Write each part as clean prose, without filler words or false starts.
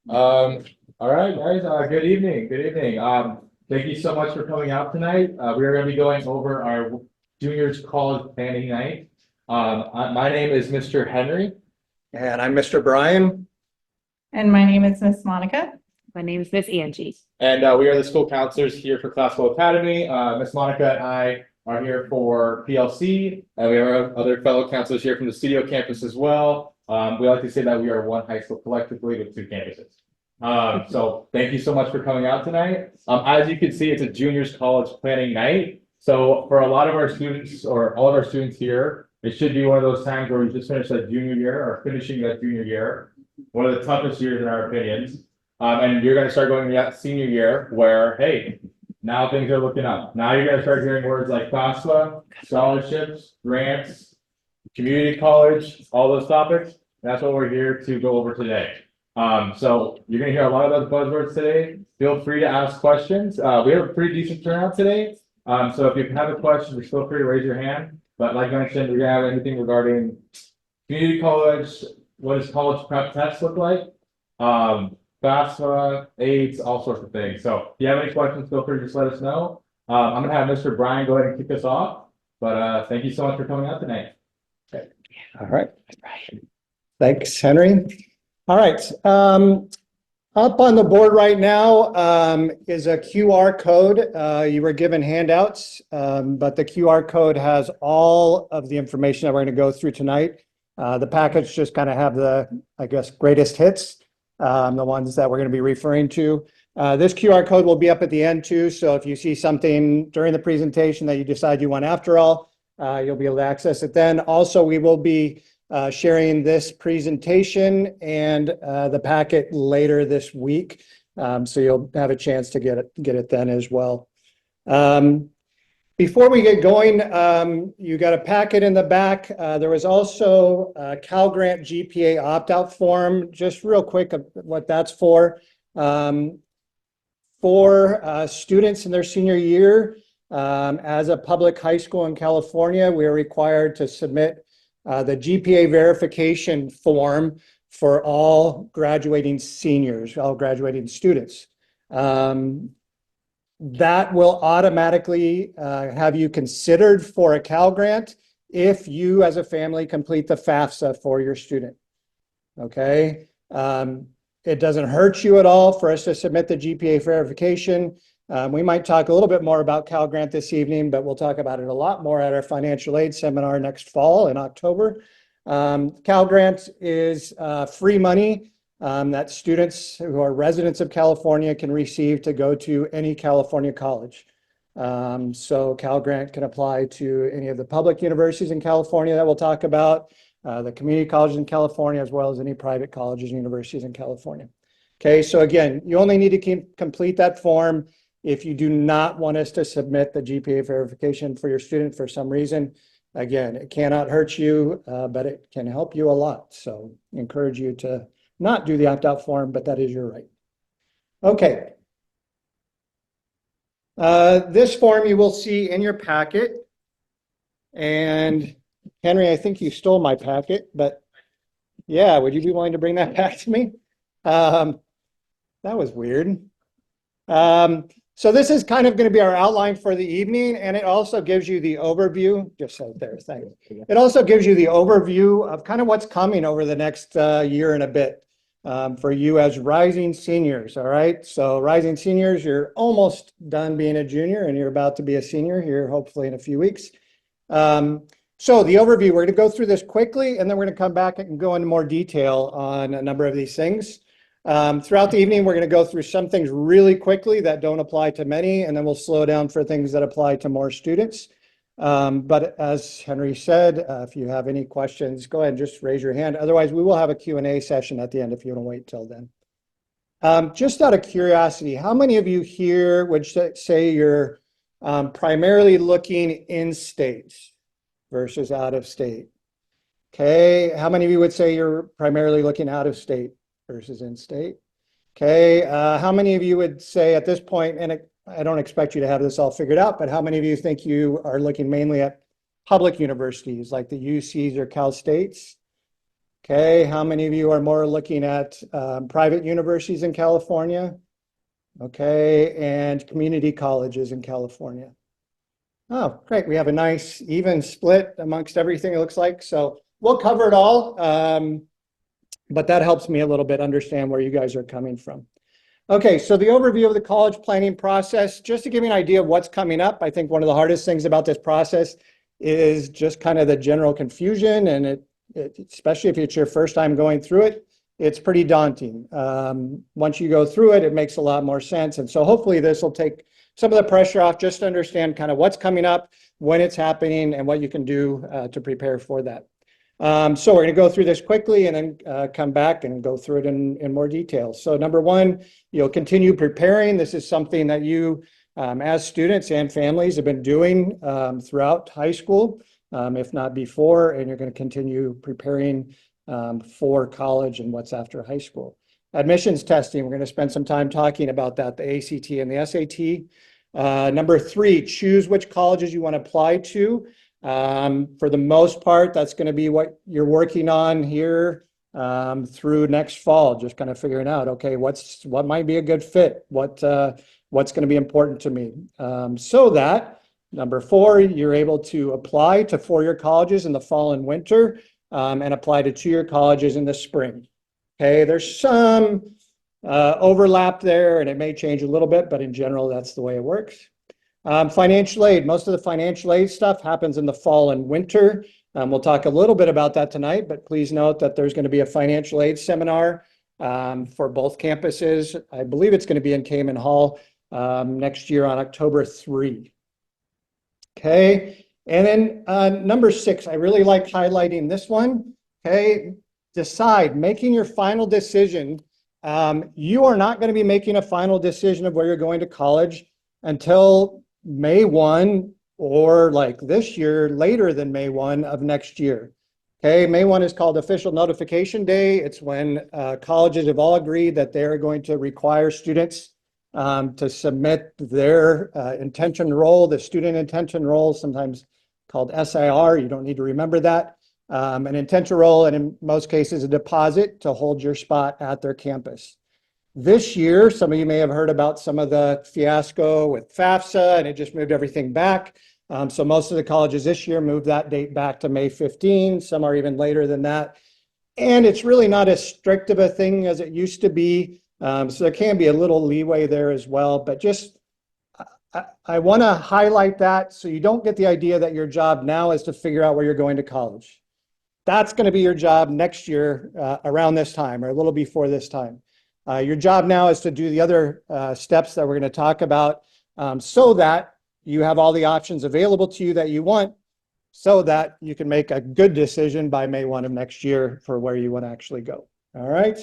Um, all right, guys, good evening, good evening. Thank you so much for coming out tonight. We are gonna be going over our juniors college planning night. My name is Mr. Henry. And I'm Mr. Brian. And my name is Miss Monica. My name is Miss Angie. And we are the school counselors here for Classical Academy. Miss Monica and I are here for PLC, and we have our other fellow counselors here from the studio campus as well. We like to say that we are one high school collectively with two campuses. So thank you so much for coming out tonight. As you can see, it's a juniors college planning night. So for a lot of our students, or all of our students here, it should be one of those times where we just finished that junior year or finishing that junior year. One of the toughest years in our opinions. And you're gonna start going to that senior year where, hey, now things are looking up. Now you're gonna start hearing words like FAFSA, scholarships, grants, community college, all those topics. That's what we're here to go over today. So you're gonna hear a lot of those buzzwords today. Feel free to ask questions. We have a pretty decent turnout today. So if you have a question, just feel free to raise your hand. But like I mentioned, we're gonna have anything regarding community college, what does college prep tests look like? FAFSA, AIDS, all sorts of things. So if you have any questions, feel free to just let us know. I'm gonna have Mr. Brian go ahead and kick us off. But thank you so much for coming out tonight. All right. Thanks, Henry. All right. Up on the board right now is a QR code. You were given handouts, but the QR code has all of the information that we're going to go through tonight. The packets just kind of have the, I guess, greatest hits, the ones that we're going to be referring to. This QR code will be up at the end too. So if you see something during the presentation that you decide you want after all, you'll be able to access it then. Also, we will be sharing this presentation and the packet later this week. So you'll have a chance to get it then as well. Before we get going, you got a packet in the back. There was also a Cal Grant GPA opt-out form. Just real quick what that's for. For students in their senior year, as a public high school in California, we are required to submit the GPA verification form for all graduating seniors, all graduating students. That will automatically have you considered for a Cal Grant if you as a family complete the FAFSA for your student. Okay. It doesn't hurt you at all for us to submit the GPA verification. We might talk a little bit more about Cal Grant this evening, but we'll talk about it a lot more at our financial aid seminar next fall in October. Cal Grant is free money that students who are residents of California can receive to go to any California college. So Cal Grant can apply to any of the public universities in California that we'll talk about, the community colleges in California, as well as any private colleges and universities in California. Okay, so again, you only need to complete that form if you do not want us to submit the GPA verification for your student for some reason. Again, it cannot hurt you, but it can help you a lot. So I encourage you to not do the opt-out form, but that is your right. Okay. This form you will see in your packet. And Henry, I think you stole my packet, but yeah, would you be willing to bring that back to me? That was weird. So this is kind of going to be our outline for the evening, and it also gives you the overview, just so there, thanks. It also gives you the overview of kind of what's coming over the next year and a bit for you as rising seniors, all right? So rising seniors, you're almost done being a junior and you're about to be a senior here, hopefully in a few weeks. So the overview, we're going to go through this quickly, and then we're going to come back and go into more detail on a number of these things. Throughout the evening, we're going to go through some things really quickly that don't apply to many, and then we'll slow down for things that apply to more students. But as Henry said, if you have any questions, go ahead and just raise your hand. Otherwise, we will have a Q&A session at the end if you want to wait till then. Just out of curiosity, how many of you here would say you're primarily looking in state versus out of state? Okay, how many of you would say you're primarily looking out of state versus in state? Okay, how many of you would say at this point, and I don't expect you to have this all figured out, but how many of you think you are looking mainly at public universities like the UCs or Cal States? Okay, how many of you are more looking at private universities in California? Okay, and community colleges in California. Oh, great. We have a nice even split amongst everything, it looks like. So we'll cover it all, but that helps me a little bit understand where you guys are coming from. Okay, so the overview of the college planning process, just to give you an idea of what's coming up, I think one of the hardest things about this process is just kind of the general confusion, and especially if it's your first time going through it, it's pretty daunting. Once you go through it, it makes a lot more sense. And so hopefully this will take some of the pressure off, just to understand kind of what's coming up, when it's happening, and what you can do to prepare for that. So we're going to go through this quickly and then come back and go through it in more detail. So number one, you'll continue preparing. This is something that you, as students and families, have been doing throughout high school, if not before, and you're going to continue preparing for college and what's after high school. Admissions testing, we're going to spend some time talking about that, the ACT and the SAT. Number three, choose which colleges you want to apply to. For the most part, that's going to be what you're working on here through next fall, just kind of figuring out, okay, what might be a good fit, what's going to be important to me, so that number four, you're able to apply to four-year colleges in the fall and winter, and apply to two-year colleges in the spring. Okay, there's some overlap there, and it may change a little bit, but in general, that's the way it works. Financial aid, most of the financial aid stuff happens in the fall and winter. We'll talk a little bit about that tonight, but please note that there's going to be a financial aid seminar for both campuses. I believe it's going to be in Cayman Hall next year on October 3. Okay, and then number 6, I really like highlighting this one. Okay, decide, making your final decision. You are not going to be making a final decision of where you're going to college until May 1, or like this year, later than May 1 of next year. Okay, May 1 is called official notification day. It's when colleges have all agreed that they're going to require students to submit their intention roll, the student intention roll, sometimes called SIR. You don't need to remember that. An intention roll, and in most cases, a deposit to hold your spot at their campus. This year, some of you may have heard about some of the fiasco with FAFSA, and it just moved everything back. So most of the colleges this year moved that date back to May 15. Some are even later than that. And it's really not as strict of a thing as it used to be. So there can be a little leeway there as well. But just, I want to highlight that so you don't get the idea that your job now is to figure out where you're going to college. That's going to be your job next year around this time, or a little before this time. Your job now is to do the other steps that we're going to talk about, so that you have all the options available to you that you want, so that you can make a good decision by May 1 of next year for where you want to actually go. All right.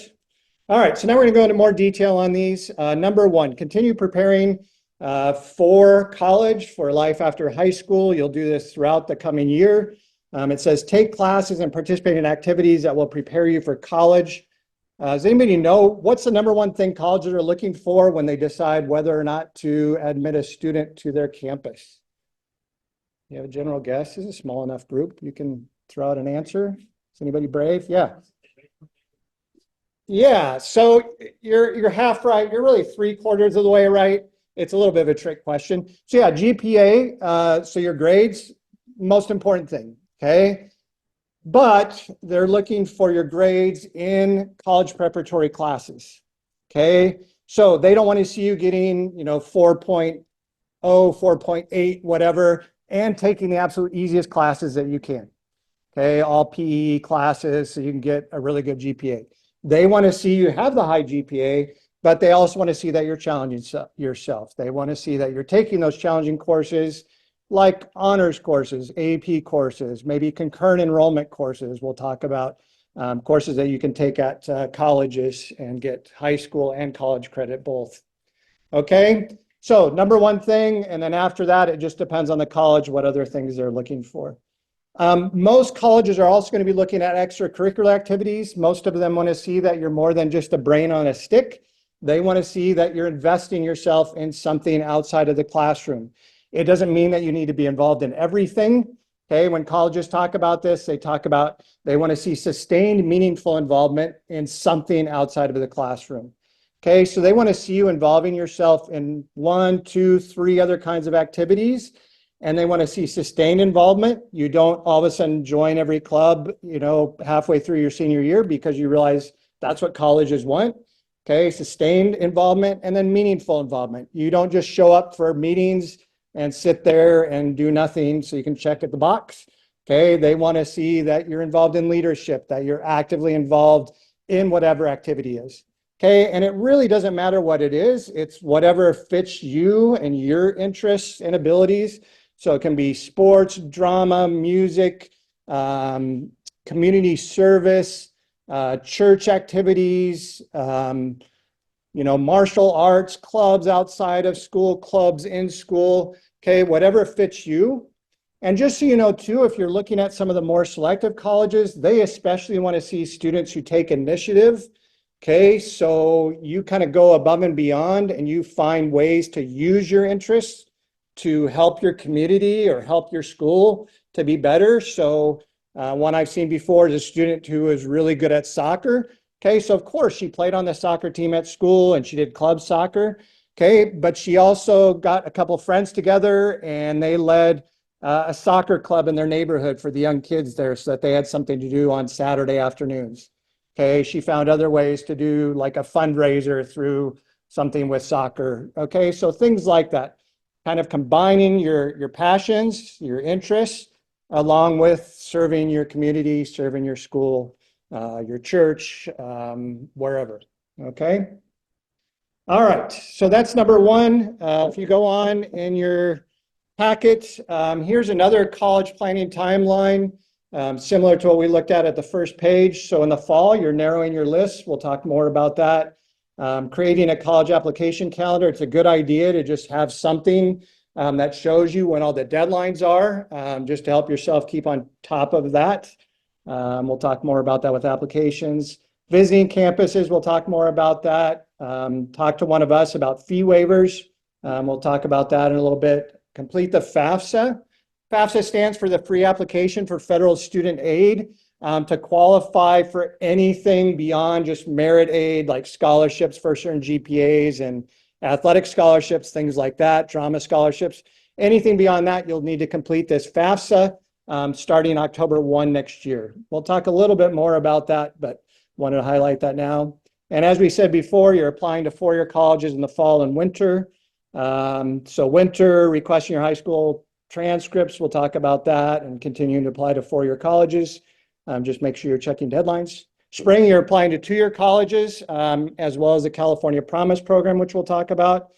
All right. So now we're going to go into more detail on these. Number 1, continue preparing for college, for life after high school. You'll do this throughout the coming year. It says take classes and participate in activities that will prepare you for college. Does anybody know what's the number 1 thing colleges are looking for when they decide whether or not to admit a student to their campus? You have a general guess? This is a small enough group. You can throw out an answer. Is anybody brave? Yeah. Yeah, so you're half right. You're really 3/4 of the way right. It's a little bit of a trick question. So yeah, GPA, so your grades, most important thing, okay? But they're looking for your grades in college preparatory classes, okay? So they don't want to see you getting, 4.0, 4.8, whatever, and taking the absolute easiest classes that you can, okay? All PE classes, so you can get a really good GPA. They want to see you have the high GPA, but they also want to see that you're challenging yourself. They want to see that you're taking those challenging courses, like honors courses, AP courses, maybe concurrent enrollment courses. We'll talk about courses that you can take at colleges and get high school and college credit both. Okay, so number 1 thing, and then after that, it just depends on the college, what other things they're looking for. Most colleges are also going to be looking at extracurricular activities. Most of them want to see that you're more than just a brain on a stick. They want to see that you're investing yourself in something outside of the classroom. It doesn't mean that you need to be involved in everything, Okay, when colleges talk about this, they talk about they want to see sustained, meaningful involvement in something outside of the classroom. Okay, so they want to see you involving yourself in 1, 2, 3 other kinds of activities, and they want to see sustained involvement. You don't all of a sudden join every club, halfway through your senior year because you realize that's what colleges want. Okay, sustained involvement and then meaningful involvement. You don't just show up for meetings and sit there and do nothing so you can check at the box. Okay, they want to see that you're involved in leadership, that you're actively involved in whatever activity is. Okay, and it really doesn't matter what it is. It's whatever fits you and your interests and abilities. So it can be sports, drama, music, community service, church activities, martial arts, clubs outside of school, clubs in school, okay, whatever fits you. And just so you know too, if you're looking at some of the more selective colleges, they especially want to see students who take initiative. Okay, so you kind of go above and beyond and you find ways to use your interests to help your community or help your school to be better. So one I've seen before is a student who is really good at soccer. Okay, so of course she played on the soccer team at school and she did club soccer. Okay, but she also got a couple of friends together and they led a soccer club in their neighborhood for the young kids there so that they had something to do on Saturday afternoons. Okay, she found other ways to do like a fundraiser through something with soccer. Okay, so things like that, kind of combining your passions, your interests, along with serving your community, serving your school, your church, wherever. Okay. All right, so that's number one. If you go on in your packet, here's another college planning timeline. Similar to what we looked at the first page. So in the fall, you're narrowing your list. We'll talk more about that. Creating a college application calendar. It's a good idea to just have something that shows you when all the deadlines are, just to help yourself keep on top of that. We'll talk more about that with applications. Visiting campuses, we'll talk more about that. Talk to one of us about fee waivers. We'll talk about that in a little bit. Complete the FAFSA. FAFSA stands for the free application for federal student aid, to qualify for anything beyond just merit aid, like scholarships for certain GPAs and athletic scholarships, things like that, drama scholarships. Anything beyond that, you'll need to complete this FAFSA starting October 1 next year. We'll talk a little bit more about that, but wanted to highlight that now. And as we said before, you're applying to four-year colleges in the fall and winter. So winter, requesting your high school transcripts, we'll talk about that, and continuing to apply to four-year colleges. Just make sure you're checking deadlines. Spring, you're applying to two-year colleges, as well as the California Promise Program, which we'll talk about.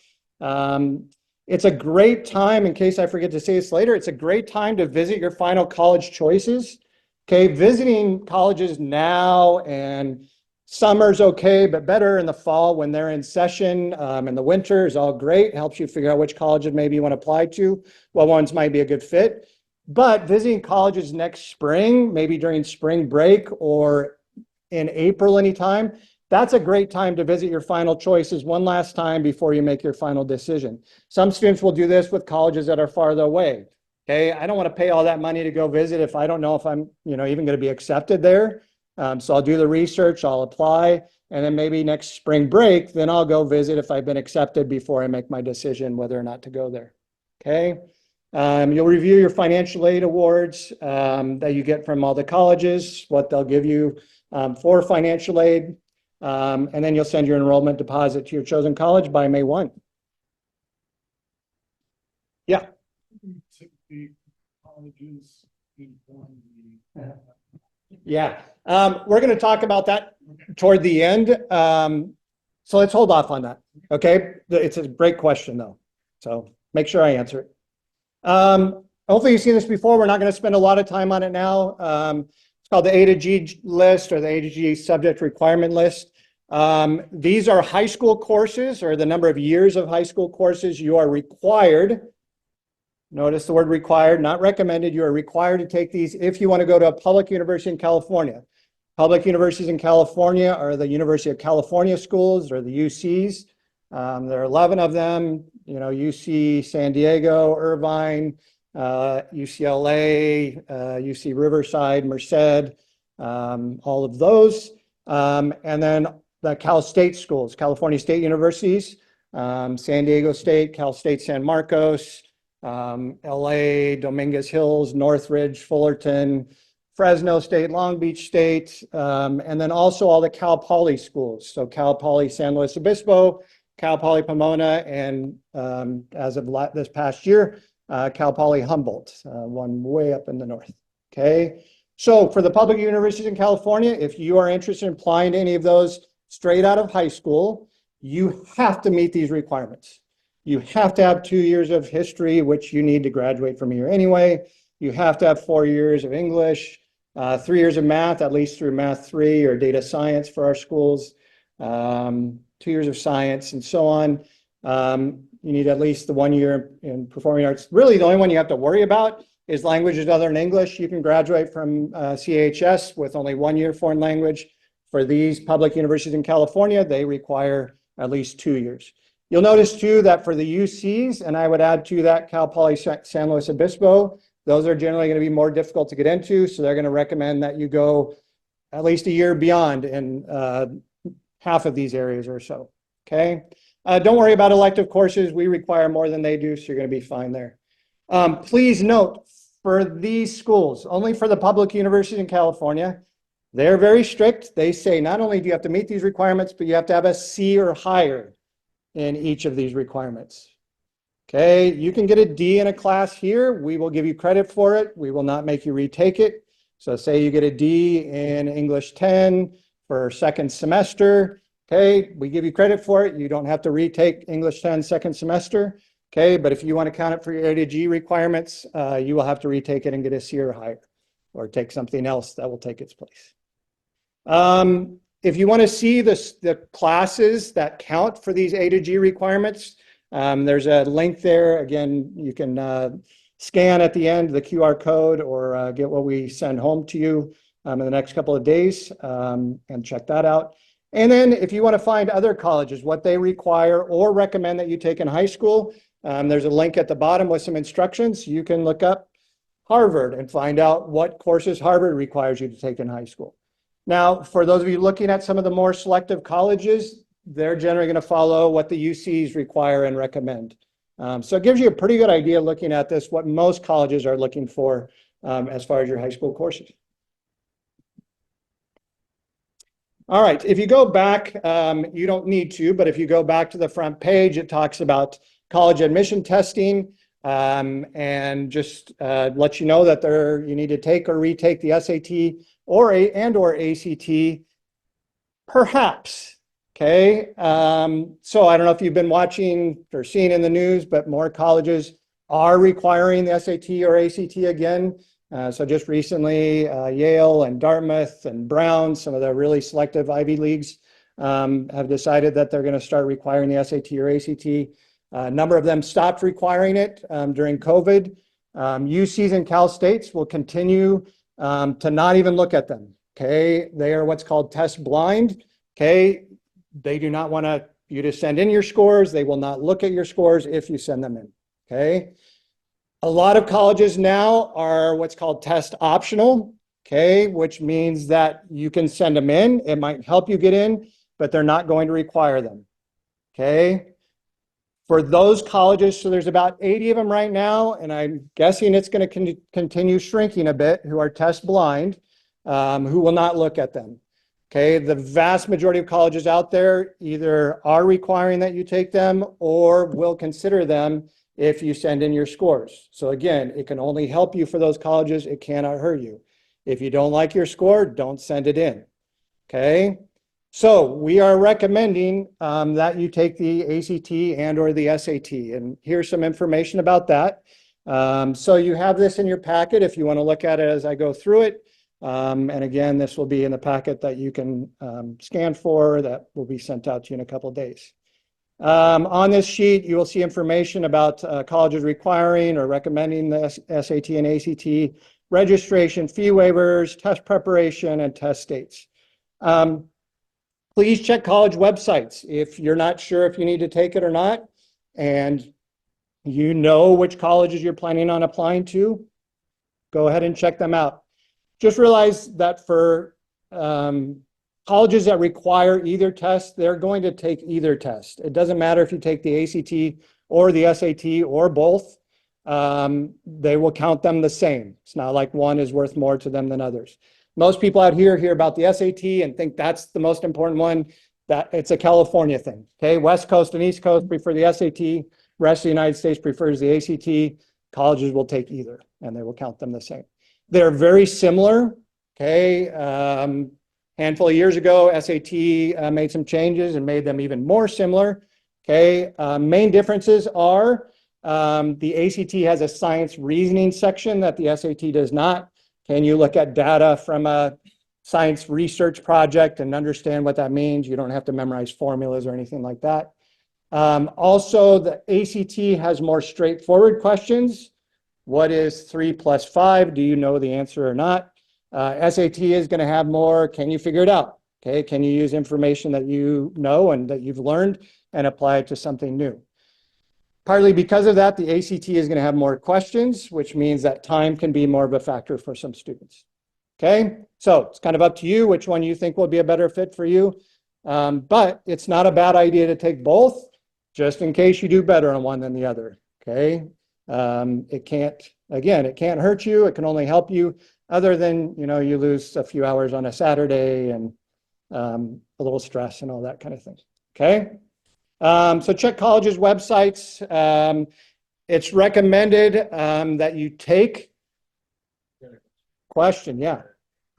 It's a great time, in case I forget to say this later, it's a great time to visit your final college choices. Okay, visiting colleges now and summer's okay, but better in the fall when they're in session. In the winter is all great. Helps you figure out which colleges maybe you want to apply to, what ones might be a good fit. But visiting colleges next spring, maybe during spring break or in April anytime, that's a great time to visit your final choices one last time before you make your final decision. Some students will do this with colleges that are farther away. Okay, I don't want to pay all that money to go visit if I don't know if I'm, even going to be accepted there. So I'll do the research, I'll apply, and then maybe next spring break, then I'll go visit if I've been accepted before I make my decision whether or not to go there. Okay. You'll review your financial aid awards that you get from all the colleges, what they'll give you for financial aid, and then you'll send your enrollment deposit to your chosen college by May 1. Yeah. Colleges inform the Yeah, we're going to talk about that toward the end. So let's hold off on that. Okay, it's a great question though, so make sure I answer it. Hopefully you've seen this before. We're not going to spend a lot of time on it now. It's called the A to G list, or the A to G subject requirement list. These are high school courses, or the number of years of high school courses you are required. Notice the word required, not recommended. You are required to take these if you want to go to a public university in California. Public universities in California are the University of California schools, or the UCs. There are 11 of them, UC San Diego, Irvine, UCLA, UC Riverside, Merced, all of those. And then the Cal State schools, California State Universities, San Diego State, Cal State San Marcos, LA, Dominguez Hills, Northridge, Fullerton, Fresno State, Long Beach State, and then also all the Cal Poly schools. So Cal Poly San Luis Obispo, Cal Poly Pomona, and as of this past year, Cal Poly Humboldt, one way up in the north. Okay. So for the public universities in California, if you are interested in applying to any of those straight out of high school, you have to meet these requirements. You have to have 2 years of history, which you need to graduate from here anyway. You have to have 4 years of English, 3 years of math, at least through Math 3 or data science for our schools, 2 years of science, and so on. You need at least the 1 year in performing arts. Really, the only one you have to worry about is languages other than English. You can graduate from CAHS with only 1 year foreign language. For these public universities in California, they require at least 2 years. You'll notice too that for the UCs, and I would add to that Cal Poly San Luis Obispo, those are generally going to be more difficult to get into. So they're going to recommend that you go at least a year beyond in half of these areas or so. Okay. Don't worry about elective courses. We require more than they do, so you're going to be fine there. Please note, for these schools, only for the public universities in California, they're very strict. They say not only do you have to meet these requirements, but you have to have a C or higher in each of these requirements. Okay, you can get a D in a class here. We will give you credit for it. We will not make you retake it. So say you get a D in English 10 for second semester. Okay, we give you credit for it. You don't have to retake English 10 second semester. Okay, but if you want to count it for your A to G requirements, you will have to retake it and get a C or higher, or take something else that will take its place. If you want to see the classes that count for these A to G requirements, there's a link there. Again, you can scan at the end the QR code or get what we send home to you in the next couple of days and check that out. And then if you want to find other colleges, what they require or recommend that you take in high school, there's a link at the bottom with some instructions. You can look up Harvard and find out what courses Harvard requires you to take in high school. Now, for those of you looking at some of the more selective colleges, they're generally going to follow what the UCs require and recommend. So it gives you a pretty good idea looking at this, what most colleges are looking for as far as your high school courses. All right, if you go back, you don't need to, but if you go back to the front page, it talks about college admission testing and just let you know that you need to take or retake the SAT or ACT, perhaps. Okay, so I don't know if you've been watching or seeing in the news, but more colleges are requiring the SAT or ACT again. So just recently, Yale and Dartmouth and Brown, some of the really selective Ivy Leagues, have decided that they're going to start requiring the SAT or ACT. A number of them stopped requiring it during COVID. UCs and Cal States will continue to not even look at them. Okay, they are what's called test blind. Okay, they do not want you to send in your scores. They will not look at your scores if you send them in. Okay. A lot of colleges now are what's called test optional, okay, which means that you can send them in. It might help you get in, but they're not going to require them, okay? For those colleges, so there's about 80 of them right now, and I'm guessing it's going to continue shrinking a bit, who are test blind, who will not look at them, okay? The vast majority of colleges out there either are requiring that you take them or will consider them if you send in your scores. So again, it can only help you for those colleges. It cannot hurt you. If you don't like your score, don't send it in, okay? So we are recommending that you take the ACT and or the SAT, and here's some information about that. So you have this in your packet if you want to look at it as I go through it. And again, this will be in the packet that you can scan for, that will be sent out to you in a couple of days. On this sheet, you will see information about colleges requiring or recommending the SAT and ACT, registration, fee waivers, test preparation, and test dates. Please check college websites if you're not sure if you need to take it or not. And You know which colleges you're planning on applying to. Go ahead and check them out. Just realize that for colleges that require either test, they're going to take either test. It doesn't matter if you take the ACT or the SAT or both. They will count them the same. It's not like one is worth more to them than others. Most people out here hear about the SAT and think that's the most important one. That it's a California thing. Okay, West Coast and East Coast prefer the SAT. Rest of the United States prefers the ACT. Colleges will take either, and they will count them the same. They're very similar. Okay, handful of years ago, SAT made some changes and made them even more similar. Okay, main differences are the ACT has a science reasoning section that the SAT does not. Can you look at data from a science research project and understand what that means? You don't have to memorize formulas or anything like that. Also, the ACT has more straightforward questions. What is 3 + 5? Do you know the answer or not? SAT is going to have more, can you figure it out? Okay, can you use information that you know and that you've learned and apply it to something new? Partly because of that, the ACT is going to have more questions, which means that time can be more of a factor for some students. Okay, so it's kind of up to you which one you think will be a better fit for you. But it's not a bad idea to take both, just in case you do better on one than the other. Okay, it can't hurt you. It can only help you, other than, you know, you lose a few hours on a Saturday and a little stress and all that kind of thing. Okay, so check colleges' websites. It's recommended that you take. Question, yeah.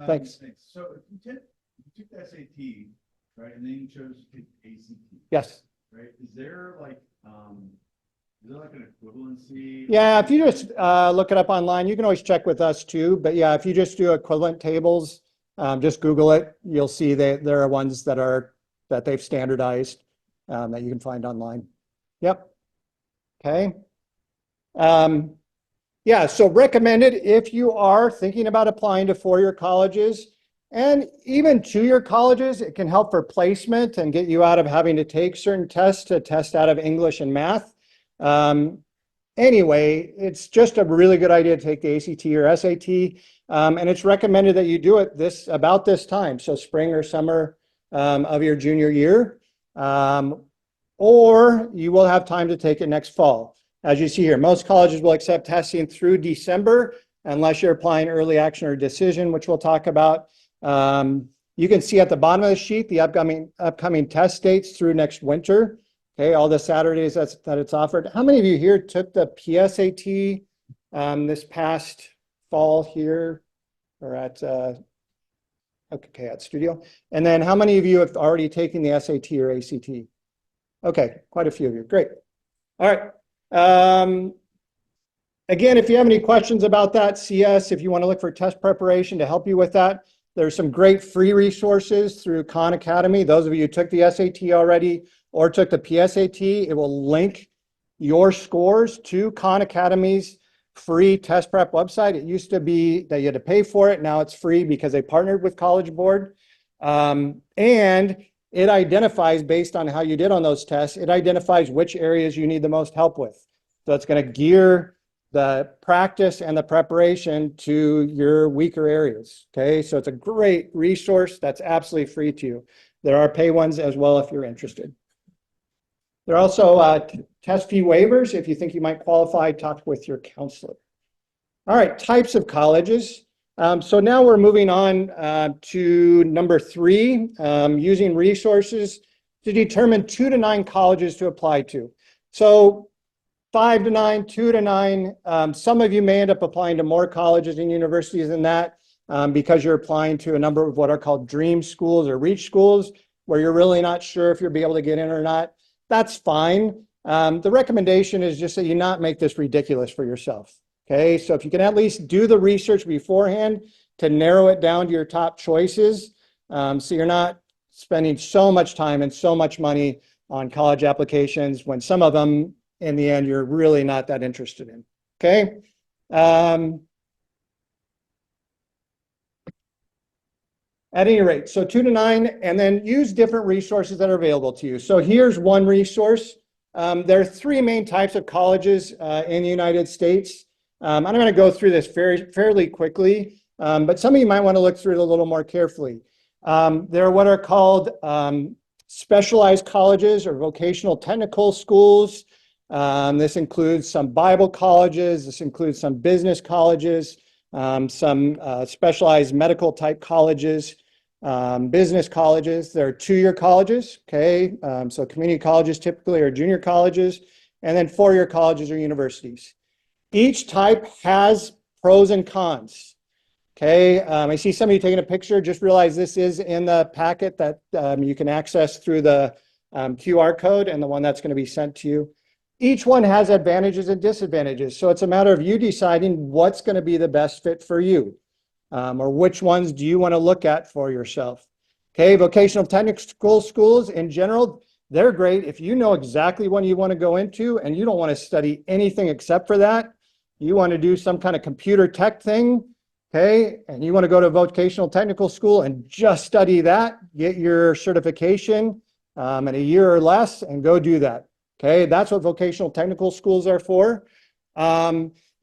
Thanks. So if you took the SAT, right, and then you chose to take ACT, Yes. right? Is there like an equivalency? Yeah, if you just look it up online, you can always check with us too. But yeah, if you just do equivalent tables, just Google it. You'll see that there are ones that they've standardized that you can find online. Yep. Okay. Yeah, so recommended if you are thinking about applying to four-year colleges and even two-year colleges. It can help for placement and get you out of having to take certain tests to test out of English and math. Anyway, it's just a really good idea to take the ACT or SAT, and it's recommended that you do it about this time, so spring or summer of your junior year, or you will have time to take it next fall. As you see here, most colleges will accept testing through December, unless you're applying early action or decision, which we'll talk about. You can see at the bottom of the sheet the upcoming test dates through next winter. Okay, all the Saturdays that it's offered. How many of you here took the PSAT this past fall here, or at CAHS-Studio? And then how many of you have already taken the SAT or ACT? Okay, quite a few of you. Great. All right. Again, if you have any questions about that, see us. If you want to look for test preparation to help you with that, there's some great free resources through Khan Academy. Those of you who took the SAT already or took the PSAT, it will link your scores to Khan Academy's free test prep website. It used to be that you had to pay for it. Now it's free because they partnered with College Board. And it identifies, based on how you did on those tests, it identifies which areas you need the most help with. So it's going to gear the practice and the preparation to your weaker areas. Okay, so it's a great resource that's absolutely free to you. There are pay ones as well if you're interested. There are also test fee waivers. If you think you might qualify, talk with your counselor. All right, types of colleges. So now we're moving on to number 3, using resources to determine 2 to 9 colleges to apply to. So 5 to 9, 2 to 9. Some of you may end up applying to more colleges and universities than that because you're applying to a number of what are called dream schools or reach schools, where you're really not sure if you'll be able to get in or not. That's fine. The recommendation is just that you not make this ridiculous for yourself. Okay, so if you can at least do the research beforehand to narrow it down to your top choices, so you're not spending so much time and so much money on college applications when some of them, in the end, you're really not that interested in. Okay. At any rate, so 2 to 9, and then use different resources that are available to you. So here's one resource. There are three main types of colleges in the United States. I'm going to go through this fairly quickly, but some of you might want to look through it a little more carefully. There are what are called specialized colleges or vocational technical schools. This includes some Bible colleges. This includes some business colleges, some specialized medical type colleges, business colleges. There are two-year colleges, okay? So community colleges typically are junior colleges, and then four-year colleges or universities. Each type has pros and cons. Okay, I see some of you taking a picture. Just realize this is in the packet that you can access through the QR code and the one that's going to be sent to you. Each one has advantages and disadvantages. So it's a matter of you deciding what's going to be the best fit for you, or which ones do you want to look at for yourself. Okay, vocational technical schools in general, they're great if you know exactly what you want to go into and you don't want to study anything except for that. You want to do some kind of computer tech thing. Okay, and you want to go to a vocational technical school and just study that, get your certification in a year or less and go do that. Okay, that's what vocational technical schools are for.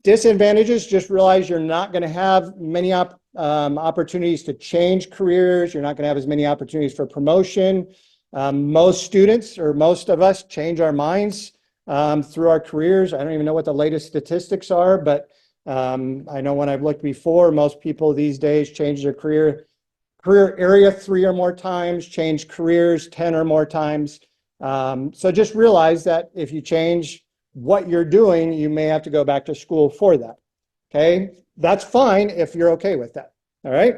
Disadvantages, just realize you're not going to have many opportunities to change careers. You're not going to have as many opportunities for promotion. Most students or most of us change our minds through our careers. I don't even know what the latest statistics are, but I know when I've looked before, most people these days change their career area 3 or more times, change careers 10 or more times. So just realize that if you change what you're doing, you may have to go back to school for that. Okay, that's fine if you're okay with that. All right.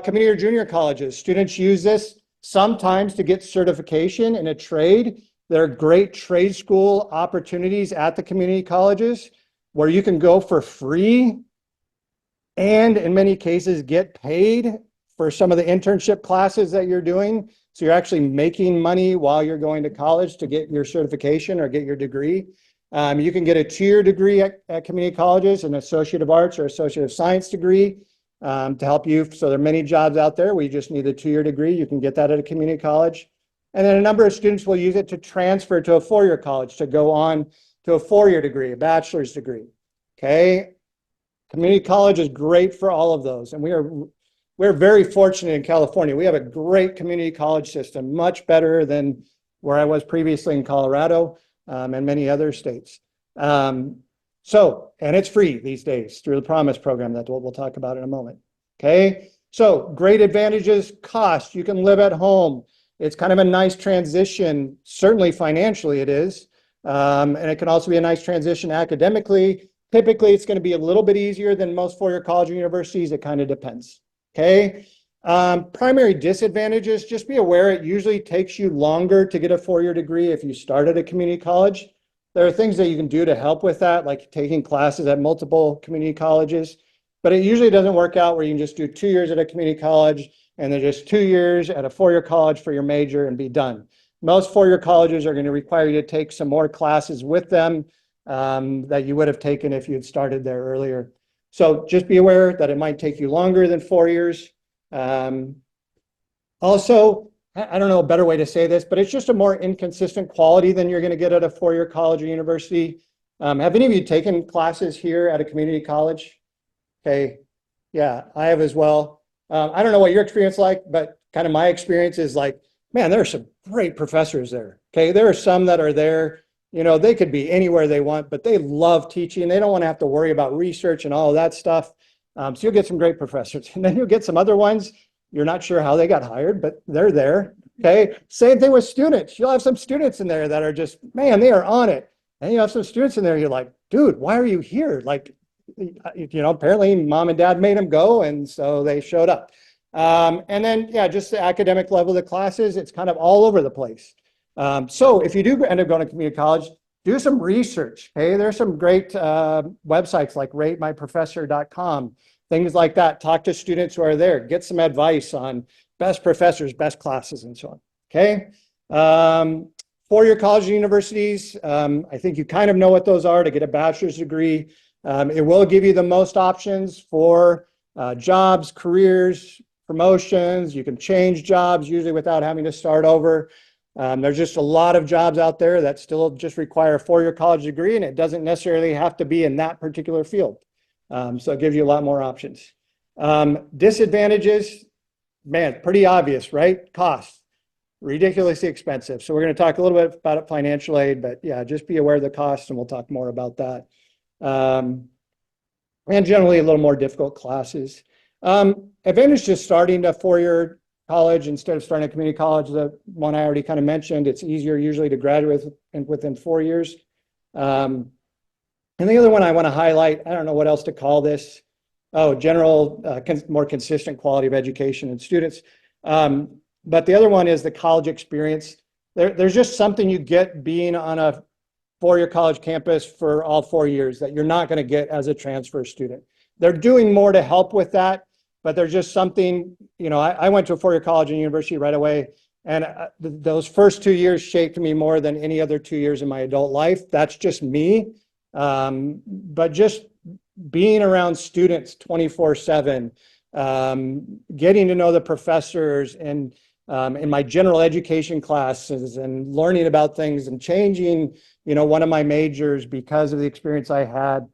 Community or junior colleges, students use this sometimes to get certification in a trade. There are great trade school opportunities at the community colleges where you can go for free and in many cases get paid for some of the internship classes that you're doing. So you're actually making money while you're going to college to get your certification or get your degree. You can get a 2-year degree at community colleges, an Associate of Arts or Associate of Science degree to help you. So there are many jobs out there where you just need a 2-year degree. You can get that at a community college. And then a number of students will use it to transfer to a 4-year college to go on to a 4-year degree, a bachelor's degree. Okay, community college is great for all of those, and we're very fortunate in California. We have a great community college system, much better than where I was previously in Colorado and many other states. And it's free these days through the Promise program that we'll talk about in a moment. Okay, so great advantages: cost. You can live at home. It's kind of a nice transition. Certainly financially, it is. And it can also be a nice transition academically. Typically, it's going to be a little bit easier than most 4-year college or universities. It kind of depends. Okay. Primary disadvantages, just be aware it usually takes you longer to get a 4-year degree if you start at a community college. There are things that you can do to help with that, like taking classes at multiple community colleges. But it usually doesn't work out where you can just do 2 years at a community college and then just 2 years at a 4-year college for your major and be done. Most 4-year colleges are going to require you to take some more classes with them that you would have taken if you had started there earlier. So just be aware that it might take you longer than 4 years. Also, I don't know a better way to say this, but it's just a more inconsistent quality than you're going to get at a 4-year college or university. Have any of you taken classes here at a community college? Okay, yeah, I have as well. I don't know what your experience like, but kind of my experience is like, man, there are some great professors there. Okay, there are some that are there, you know, they could be anywhere they want, but they love teaching. They don't want to have to worry about research and all of that stuff. So you'll get some great professors, and then you'll get some other ones. You're not sure how they got hired, but they're there. Okay, same thing with students. You'll have some students in there that are just, man, they are on it. And you have some students in there, you're like, dude, why are you here? Like, you know, apparently mom and dad made them go, and so they showed up. And then, yeah, just the academic level of the classes, it's kind of all over the place. So if you do end up going to community college, do some research. Okay, there's some great websites like ratemyprofessor.com, things like that. Talk to students who are there, get some advice on best professors, best classes, and so on. Okay, 4-year college and universities, I think you kind of know what those are to get a bachelor's degree. It will give you the most options for jobs, careers, promotions. You can change jobs usually without having to start over. There's just a lot of jobs out there that still just require a four-year college degree, and it doesn't necessarily have to be in that particular field. So it gives you a lot more options. Disadvantages, man, pretty obvious, right? Cost, ridiculously expensive. So we're going to talk a little bit about it, financial aid, but yeah, just be aware of the cost, and we'll talk more about that. And generally a little more difficult classes. Advantage to starting a four-year college instead of starting a community college, the one I already kind of mentioned, it's easier usually to graduate within 4 years. And the other one I want to highlight, I don't know what else to call this. Oh, general, more consistent quality of education and students. But the other one is the college experience. There's just something you get being on a four-year college campus for all 4 years that you're not going to get as a transfer student. They're doing more to help with that, but there's just something, you know, I went to a four-year college and university right away, and those first 2 years shaped me more than any other 2 years in my adult life. That's just me. But just being around students 24/7, getting to know the professors and in my general education classes and learning about things and changing, you know, one of my majors because of the experience I had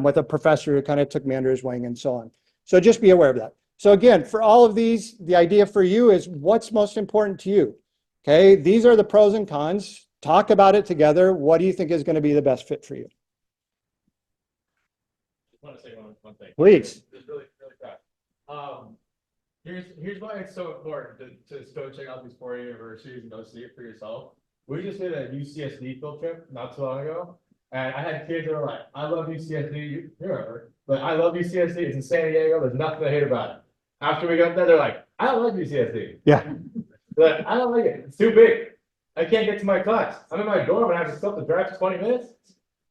with a professor who kind of took me under his wing and so on. So just be aware of that. So again, for all of these, the idea for you is what's most important to you. Okay, these are the pros and cons. Talk about it together. What do you think is going to be the best fit for you? I want to say one thing. Please. Just really fast. Here's why it's so important to go check out these four universities and go see it for yourself. We just did a UCSD field trip not too long ago, and I had kids that were like, "I love UCSD." You remember, but I love UCSD. It's in San Diego. There's nothing to hate about it. After we got there, they're like, "I don't like UCSD." Yeah. They're like, "I don't like it. It's too big. I can't get to my class. I'm in my dorm and I have to still have to drive for 20 minutes."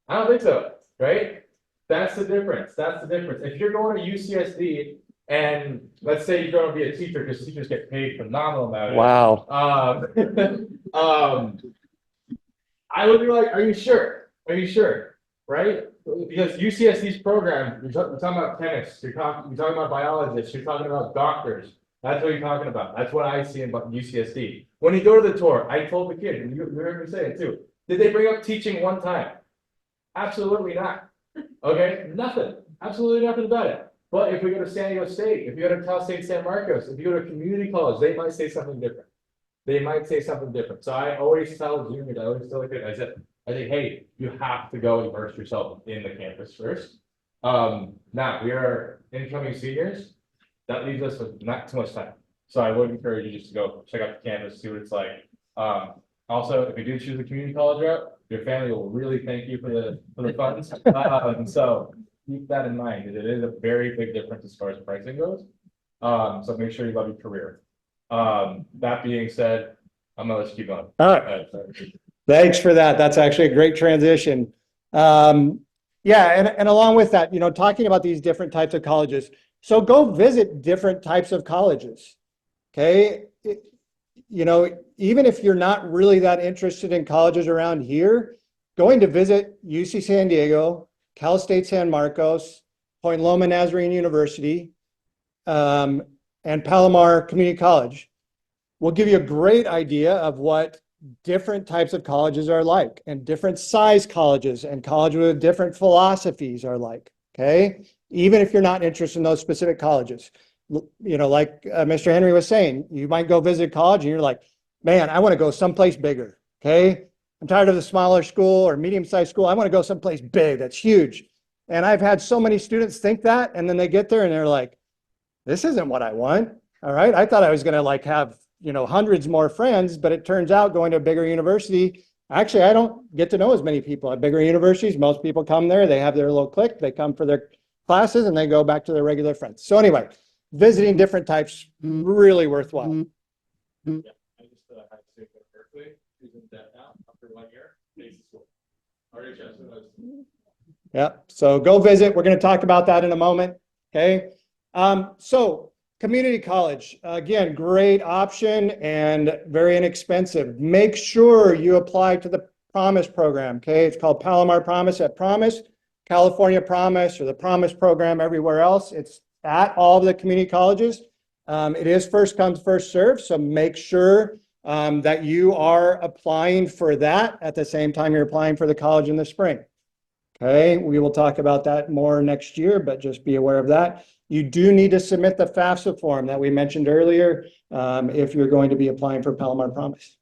I don't think so, right? That's the difference. That's the difference. If you're going to UCSD and let's say you're going to be a teacher because teachers get paid phenomenal amount. Wow. I would be like, "Are you sure? Are you sure?" Right? Because UCSD's program, you're talking about chemists, you're talking about biologists, you're talking about doctors. That's what you're talking about. That's what I see in UCSD. When you go to the tour, I told the kid, and you heard me say it too. Did they bring up teaching one time? Absolutely not. Okay, nothing. Absolutely nothing about it. But if we go to San Diego State, if you go to Cal State San Marcos, if you go to community college, they might say something different. They might say something different. So I always tell juniors, I always tell the kids, I think, hey, you have to go immerse yourself in the campus first. Now we are incoming seniors. That leaves us with not too much time. So I would encourage you just to go check out the campus, see what it's like. Also, if you do choose the community college route, your family will really thank you for the funds. So keep that in mind. It is a very big difference as far as pricing goes. So make sure you love your career. That being said, I'm gonna let you keep going. All right. Thanks for that. That's actually a great transition. Yeah, and along with that, you know, talking about these different types of colleges. So go visit different types of colleges. Okay. You know, even if you're not really that interested in colleges around here, going to visit UC San Diego, Cal State San Marcos, Point Loma Nazarene University, and Palomar Community College will give you a great idea of what different types of colleges are like, and different size colleges and colleges with different philosophies are like. Okay, even if you're not interested in those specific colleges. You know, like Mr. Henry was saying, you might go visit college and you're like, man, I want to go someplace bigger. Okay, I'm tired of the smaller school or medium-sized school. I want to go someplace big that's huge. And I've had so many students think that, and then they get there and they're like, this isn't what I want. All right, I thought I was going to like have, you know, hundreds more friends, but it turns out going to a bigger university, actually, I don't get to know as many people at bigger universities. Most people come there, they have their little clique, they come for their classes and they go back to their regular friends. So anyway, visiting different types, really worthwhile. Yeah, I just had to say that Berkeley, who's in debt now after 1 year, needs to school. RHS was. Yeah, so go visit. We're going to talk about that in a moment. Okay. So community college, again, great option and very inexpensive. Make sure you apply to the Promise program. Okay, it's called Palomar Promise at Promise, California Promise, or the Promise program everywhere else. It's at all of the community colleges. It is first come, first serve. So make sure that you are applying for that at the same time you're applying for the college in the spring. Okay, we will talk about that more next year, but just be aware of that. You do need to submit the FAFSA form that we mentioned earlier if you're going to be applying for Palomar Promise.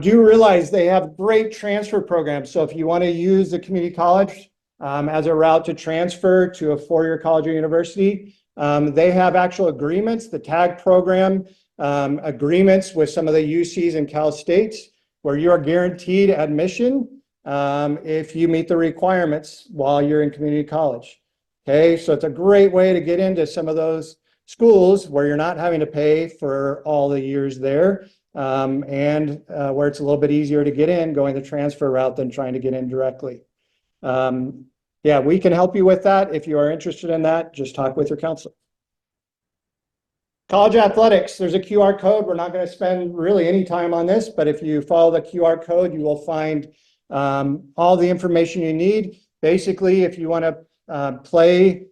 Do realize they have great transfer programs. So if you want to use the community college as a route to transfer to a four-year college or university, they have actual agreements, the TAG program, agreements with some of the UCs and Cal States where you are guaranteed admission if you meet the requirements while you're in community college. Okay, so it's a great way to get into some of those schools where you're not having to pay for all the years there and where it's a little bit easier to get in going the transfer route than trying to get in directly. Yeah, we can help you with that. If you are interested in that, just talk with your counselor. College athletics, there's a QR code. We're not going to spend really any time on this, but if you follow the QR code, you will find all the information you need. Basically, if you want to play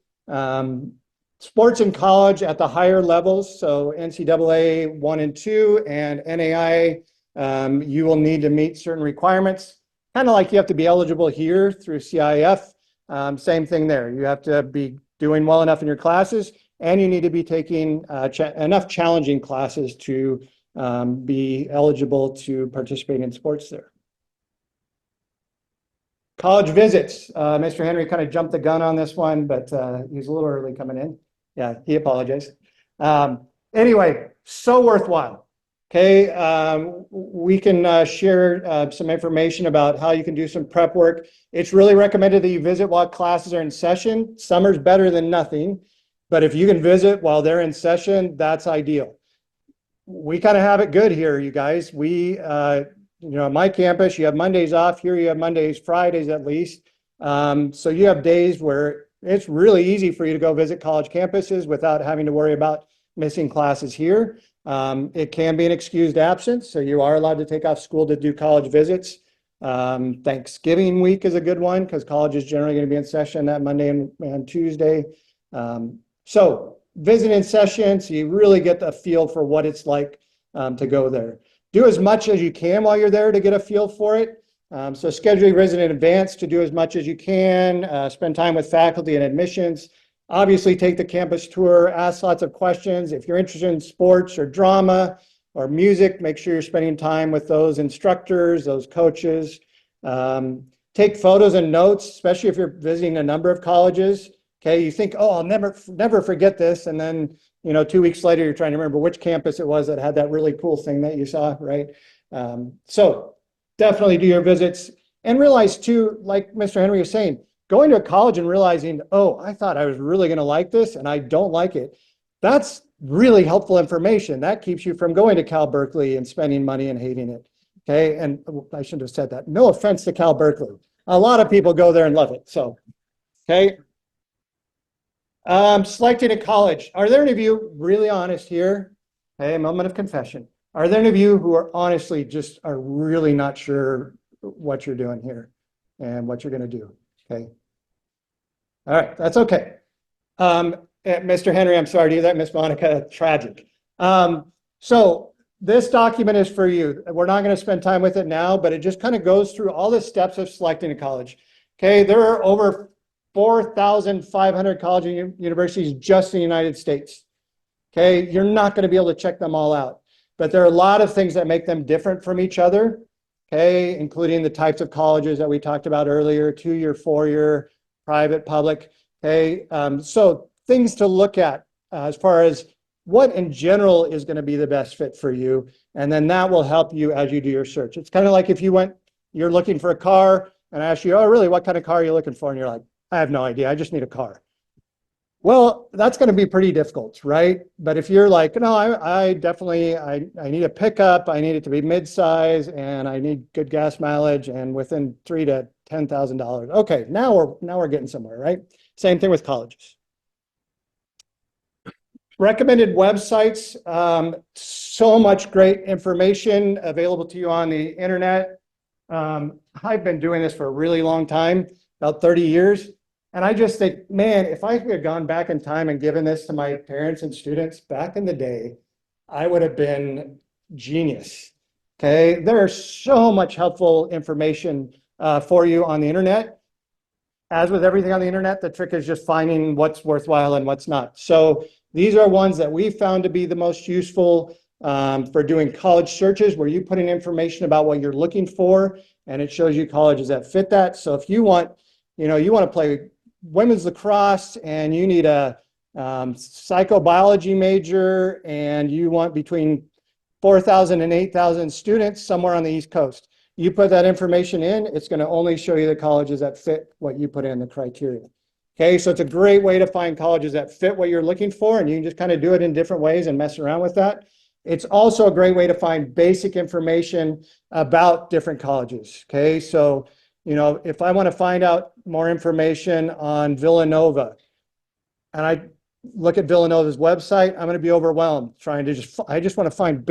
sports in college at the higher levels, so NCAA 1 and 2 and NAI, you will need to meet certain requirements. Kind of like you have to be eligible here through CIF. Same thing there. You have to be doing well enough in your classes, and you need to be taking enough challenging classes to be eligible to participate in sports there. College visits. Mr. Henry kind of jumped the gun on this one, but he's a little early coming in. Yeah, he apologized. Anyway, so worthwhile. Okay, we can share some information about how you can do some prep work. It's really recommended that you visit while classes are in session. Summer's better than nothing, but if you can visit while they're in session, that's ideal. We kind of have it good here, you guys. We, at my campus, you have Mondays off. Here you have Mondays, Fridays at least. So you have days where it's really easy for you to go visit college campuses without having to worry about missing classes here. It can be an excused absence, so you are allowed to take off school to do college visits. Thanksgiving week is a good one because college is generally going to be in session that Monday and Tuesday. So visit in session so you really get the feel for what it's like to go there. Do as much as you can while you're there to get a feel for it. So schedule your visit in advance to do as much as you can. Spend time with faculty and admissions. Obviously, take the campus tour, ask lots of questions. If you're interested in sports or drama or music, make sure you're spending time with those instructors, those coaches. Take photos and notes, especially if you're visiting a number of colleges. Okay, you think, oh, I'll never forget this. And then, 2 weeks later, you're trying to remember which campus it was that had that really cool thing that you saw, right? So definitely do your visits and realize too, like Mr. Henry was saying, going to a college and realizing, oh, I thought I was really going to like this and I don't like it. That's really helpful information. That keeps you from going to Cal Berkeley and spending money and hating it. Okay. And I shouldn't have said that. No offense to Cal Berkeley. A lot of people go there and love it. So, okay. Selecting a college. Are there any of you really honest here? Okay. Moment of confession. Are there any of you who are honestly just are really not sure what you're doing here and what you're going to do? Okay. All right. That's okay. Mr. Henry, I'm sorry to hear that. Miss Monica, tragic. So this document is for you. We're not going to spend time with it now, but it just kind of goes through all the steps of selecting a college. Okay. There are over 4,500 colleges and universities just in the United States. Okay. You're not going to be able to check them all out, but there are a lot of things that make them different from each other. Okay, including the types of colleges that we talked about earlier, 2-year, 4-year, private, public. Okay, so things to look at as far as what in general is going to be the best fit for you. And then that will help you as you do your search. It's kind of like if you're looking for a car and I ask you, oh, really, what kind of car are you looking for? And you're like, I have no idea. I just need a car. Well, that's going to be pretty difficult, right? But if you're like, no, I definitely, I need a pickup, I need it to be mid-size, and I need good gas mileage, and within $3,000 to $10,000. Okay, now we're getting somewhere, right? Same thing with colleges. Recommended websites, so much great information available to you on the internet. I've been doing this for a really long time, about 30 years. And I just think, man, if I could have gone back in time and given this to my parents and students back in the day, I would have been genius. Okay, there's so much helpful information for you on the internet. As with everything on the internet, the trick is just finding what's worthwhile and what's not. So these are ones that we found to be the most useful for doing college searches, where you put in information about what you're looking for, and it shows you colleges that fit that. So if you want, you want to play women's lacrosse and you need a psychobiology major and you want between 4,000 and 8,000 students somewhere on the East Coast, you put that information in, it's going to only show you the colleges that fit what you put in the criteria. Okay, so it's a great way to find colleges that fit what you're looking for, and you can just kind of do it in different ways and mess around with that. It's also a great way to find basic information about different colleges. Okay, so if I want to find out more information on Villanova, and I look at Villanova's website, I'm going to be overwhelmed trying to I just want to find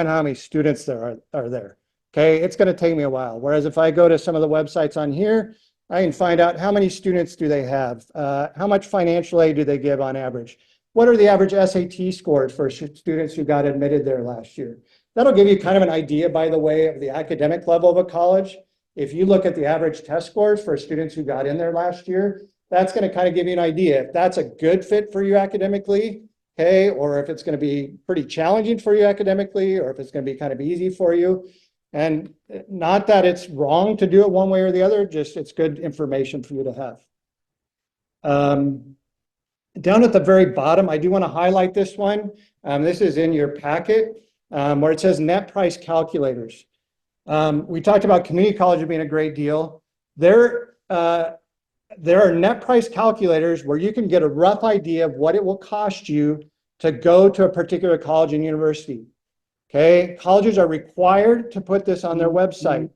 how many students there are there. Okay, it's going to take me a while. Whereas if I go to some of the websites on here, I can find out how many students do they have, how much financial aid do they give on average, what are the average SAT scores for students who got admitted there last year. That'll give you kind of an idea, by the way, of the academic level of a college. If you look at the average test scores for students who got in there last year, that's going to kind of give you an idea if that's a good fit for you academically, okay, or if it's going to be pretty challenging for you academically, or if it's going to be kind of easy for you. And not that it's wrong to do it one way or the other, just it's good information for you to have. Down at the very bottom, I do want to highlight this one. This is in your packet where it says net price calculators. We talked about community colleges being a great deal. There are net price calculators where you can get a rough idea of what it will cost you to go to a particular college and university. Okay, colleges are required to put this on their website,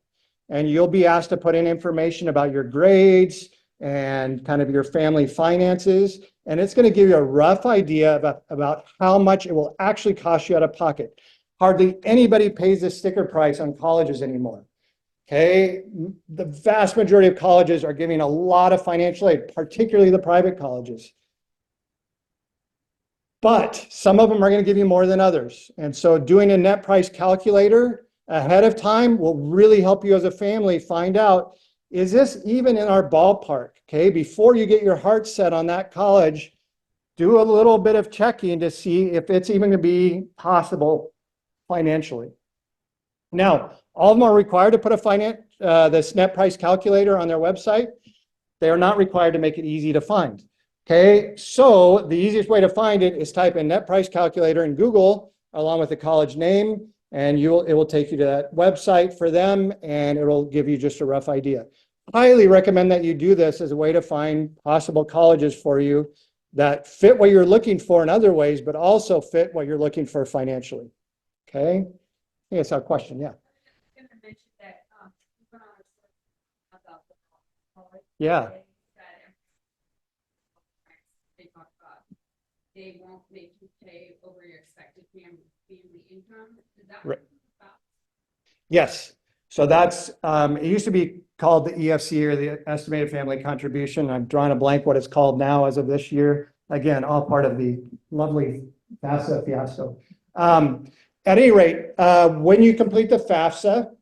and you'll be asked to put in information about your grades and kind of your family finances, and it's going to give you a rough idea about how much it will actually cost you out of pocket. Hardly anybody pays the sticker price on colleges anymore. Okay, the vast majority of colleges are giving a lot of financial aid, particularly the private colleges. But some of them are going to give you more than others. And so doing a net price calculator ahead of time will really help you as a family find out, is this even in our ballpark? Okay, before you get your heart set on that college, do a little bit of checking to see if it's even going to be possible financially. Now, all of them are required to put this net price calculator on their website. They are not required to make it easy to find. Okay, so the easiest way to find it is type in net price calculator in Google along with the college name, and it will take you to that website for them, and it will give you just a rough idea. Highly recommend that you do this as a way to find possible colleges for you that fit what you're looking for in other ways, but also fit what you're looking for financially. Okay, I think that's our question. Yeah. Yeah. They won't make you pay over your expected family income. Is that right? About? Yes. So that's it used to be called the EFC, or the estimated family contribution. I'm drawing a blank what it's called now as of this year. Again, all part of the lovely FAFSA fiasco. At any rate, when you complete the FAFSA,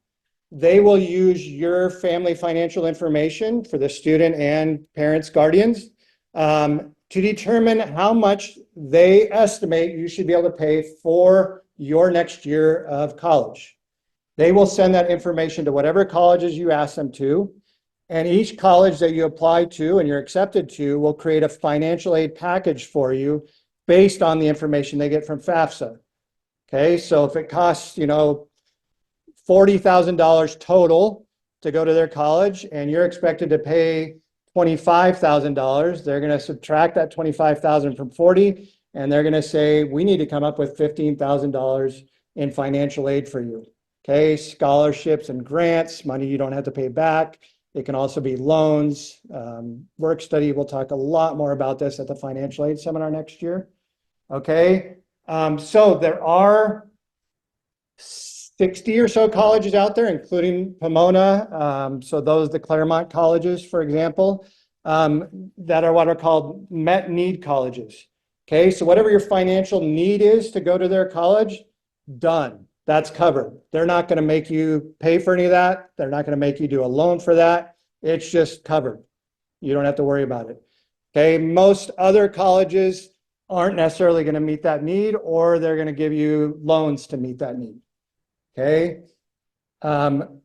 they will use your family financial information for the student and parents, guardians, to determine how much they estimate you should be able to pay for your next year of college. They will send that information to whatever colleges you ask them to, and each college that you apply to and you're accepted to will create a financial aid package for you based on the information they get from FAFSA. Okay, so if it costs, $40,000 total to go to their college and you're expected to pay $25,000, they're going to subtract that $25,000 from 40, and they're going to say, we need to come up with $15,000 in financial aid for you. Okay, scholarships and grants, money you don't have to pay back. It can also be loans, work study. We'll talk a lot more about this at the financial aid seminar next year. Okay, so there are 60 or so colleges out there, including Pomona. So those, the Claremont colleges, for example, that are what are called met need colleges. Okay, so whatever your financial need is to go to their college, done. That's covered. They're not going to make you pay for any of that. They're not going to make you do a loan for that. It's just covered. You don't have to worry about it. Okay, most other colleges aren't necessarily going to meet that need, or they're going to give you loans to meet that need. Okay. On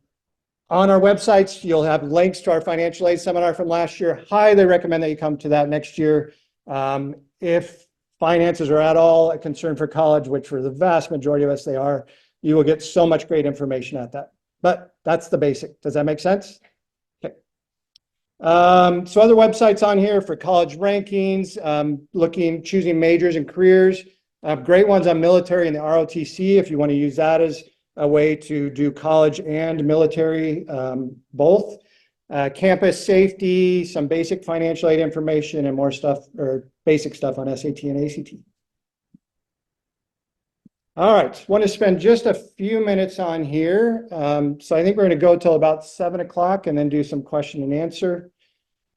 our websites, you'll have links to our financial aid seminar from last year. Highly recommend that you come to that next year. If finances are at all a concern for college, which for the vast majority of us they are, you will get so much great information at that. But that's the basic. Does that make sense? Okay. So other websites on here for college rankings, choosing majors and careers. Great ones on military and the ROTC if you want to use that as a way to do college and military, both. Campus safety, some basic financial aid information, and more stuff, or basic stuff on SAT and ACT. All right, want to spend just a few minutes on here. So I think we're going to go till about 7 o'clock and then do some question and answer.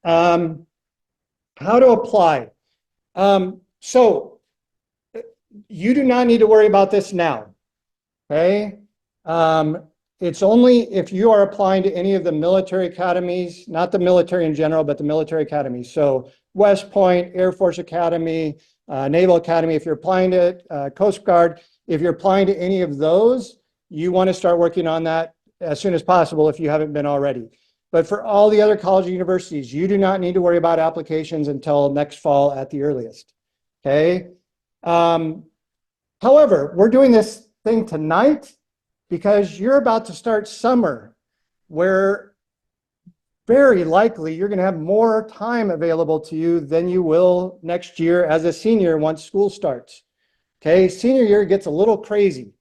How to apply. So you do not need to worry about this now, okay? It's only if you are applying to any of the military academies, not the military in general, but the military academies. So West Point, Air Force Academy, Naval Academy, if you're applying to Coast Guard, if you're applying to any of those, you want to start working on that as soon as possible if you haven't been already. But for all the other college and universities, you do not need to worry about applications until next fall at the earliest, okay? However, we're doing this thing tonight because you're about to start summer, where very likely you're going to have more time available to you than you will next year as a senior once school starts. Okay, senior year gets a little crazy.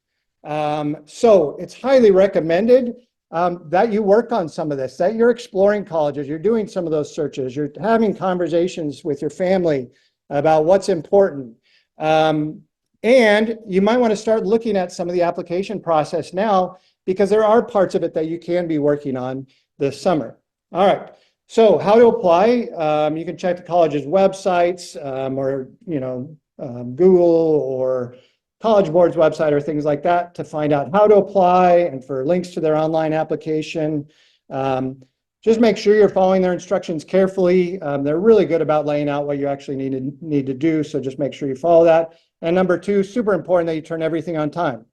So it's highly recommended that you work on some of this, that you're exploring colleges, you're doing some of those searches, you're having conversations with your family about what's important. And you might want to start looking at some of the application process now, because there are parts of it that you can be working on this summer. All right, so how to apply. You can check the college's websites or Google or College Board's website or things like that to find out how to apply and for links to their online application. Just make sure you're following their instructions carefully. They're really good about laying out what you actually need to do, so just make sure you follow that. And number two, super important that you turn everything on time.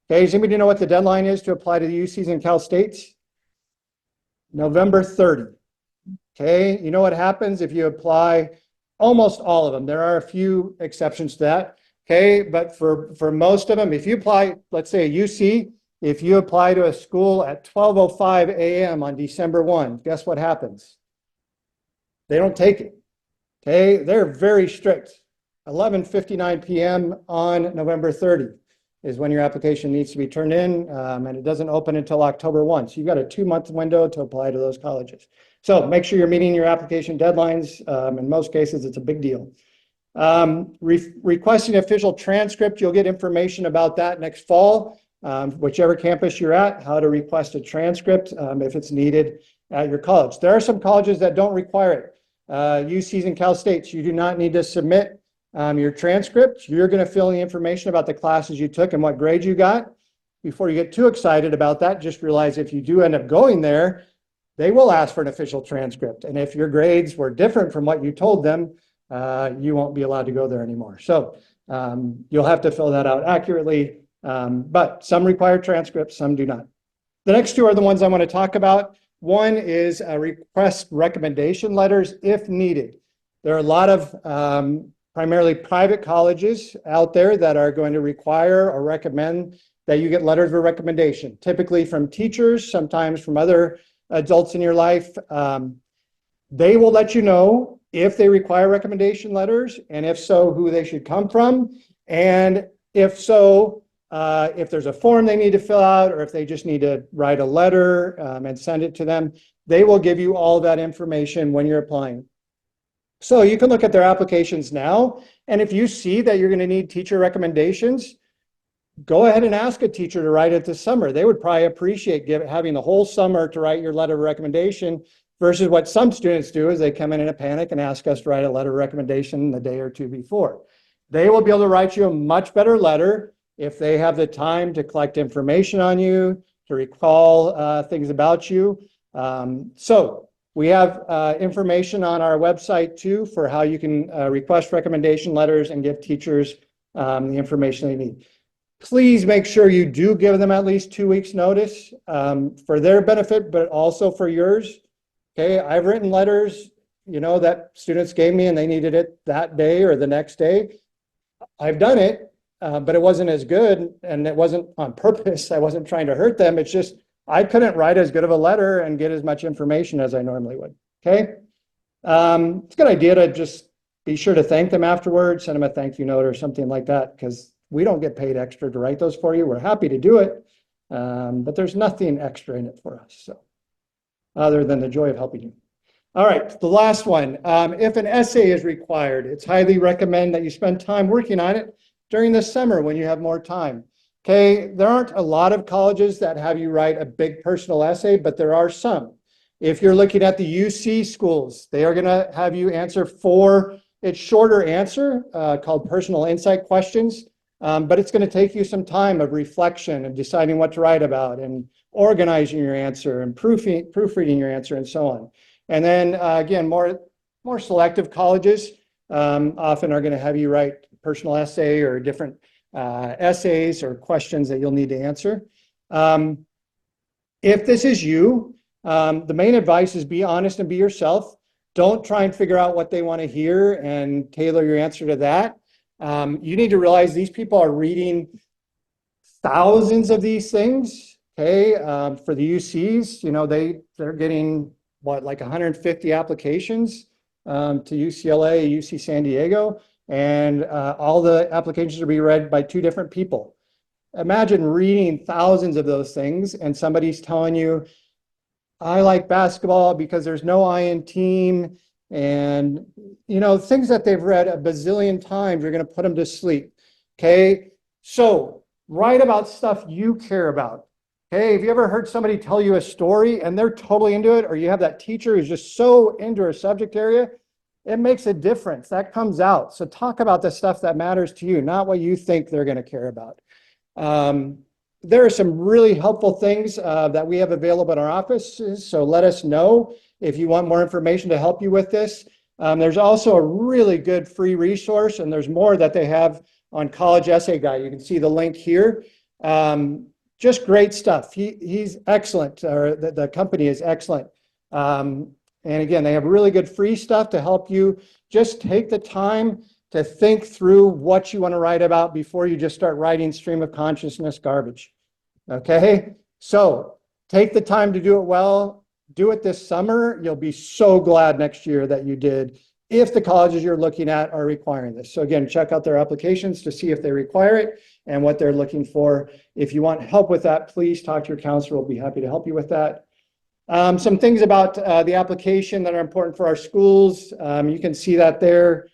Okay, does anybody know what the deadline is to apply to the UCs and Cal States? November 30. Okay, you know what happens if you apply? Almost all of them. There are a few exceptions to that. Okay, but for most of them, if you apply, let's say a UC, if you apply to a school at 12:05 a.m. on December 1, guess what happens? They don't take it. Okay, they're very strict. 11:59 p.m. on November 30 is when your application needs to be turned in, and it doesn't open until October 1. So you've got a 2-month window to apply to those colleges. So make sure you're meeting your application deadlines. In most cases, it's a big deal. Requesting official transcript, you'll get information about that next fall, whichever campus you're at, how to request a transcript if it's needed at your college. There are some colleges that don't require it. UCs and Cal States, you do not need to submit your transcript. You're going to fill in the information about the classes you took and what grades you got. Before you get too excited about that, just realize if you do end up going there, they will ask for an official transcript. And if your grades were different from what you told them, you won't be allowed to go there anymore. So you'll have to fill that out accurately, but some require transcripts, some do not. The next two are the ones I want to talk about. One is request recommendation letters if needed. There are a lot of primarily private colleges out there that are going to require or recommend that you get letters of recommendation, typically from teachers, sometimes from other adults in your life. They will let you know if they require recommendation letters, and if so, who they should come from. And if so, if there's a form they need to fill out, or if they just need to write a letter and send it to them, they will give you all that information when you're applying. So you can look at their applications now, and if you see that you're going to need teacher recommendations, go ahead and ask a teacher to write it this summer. They would probably appreciate having the whole summer to write your letter of recommendation, versus what some students do is they come in a panic and ask us to write a letter of recommendation the day or two before. They will be able to write you a much better letter if they have the time to collect information on you, to recall things about you. So we have information on our website too for how you can request recommendation letters and give teachers the information they need. Please make sure you do give them at least 2 weeks notice for their benefit, but also for yours. Okay, I've written letters, that students gave me and they needed it that day or the next day. I've done it, but it wasn't as good, and it wasn't on purpose. I wasn't trying to hurt them. It's just I couldn't write as good of a letter and get as much information as I normally would. Okay, it's a good idea to just be sure to thank them afterwards, send them a thank you note or something like that, because we don't get paid extra to write those for you. We're happy to do it, but there's nothing extra in it for us, so other than the joy of helping you. All right, the last one. If an essay is required, it's highly recommended that you spend time working on it during the summer when you have more time. Okay, there aren't a lot of colleges that have you write a big personal essay, but there are some. If you're looking at the UC schools, they are going to have you answer it's shorter answer called personal insight questions, but it's going to take you some time of reflection and deciding what to write about and organizing your answer and proofreading your answer and so on. And then again, more selective colleges often are going to have you write personal essay or different essays or questions that you'll need to answer. If this is you, the main advice is be honest and be yourself. Don't try and figure out what they want to hear and tailor your answer to that. You need to realize these people are reading thousands of these things. Okay, for the UCs, they're getting like 150 applications to UCLA, UC San Diego, and all the applications are being read by 2 different people. Imagine reading thousands of those things and somebody's telling you, I like basketball because there's no I in team, and things that they've read a bazillion times, you're going to put them to sleep. Okay, so write about stuff you care about. Okay, have you ever heard somebody tell you a story and they're totally into it, or you have that teacher who's just so into a subject area? It makes a difference. That comes out. So talk about the stuff that matters to you, not what you think they're going to care about. There are some really helpful things that we have available in our offices, so let us know if you want more information to help you with this. There's also a really good free resource, and there's more that they have on College Essay Guide. You can see the link here. Just great stuff. He's excellent, or the company is excellent. And again, they have really good free stuff to help you just take the time to think through what you want to write about before you just start writing stream of consciousness garbage. Okay, so take the time to do it well. Do it this summer. You'll be so glad next year that you did, if the colleges you're looking at are requiring this. So again, check out their applications to see if they require it and what they're looking for. If you want help with that, please talk to your counselor. We'll be happy to help you with that. Some things about the application that are important for our schools. You can see that there.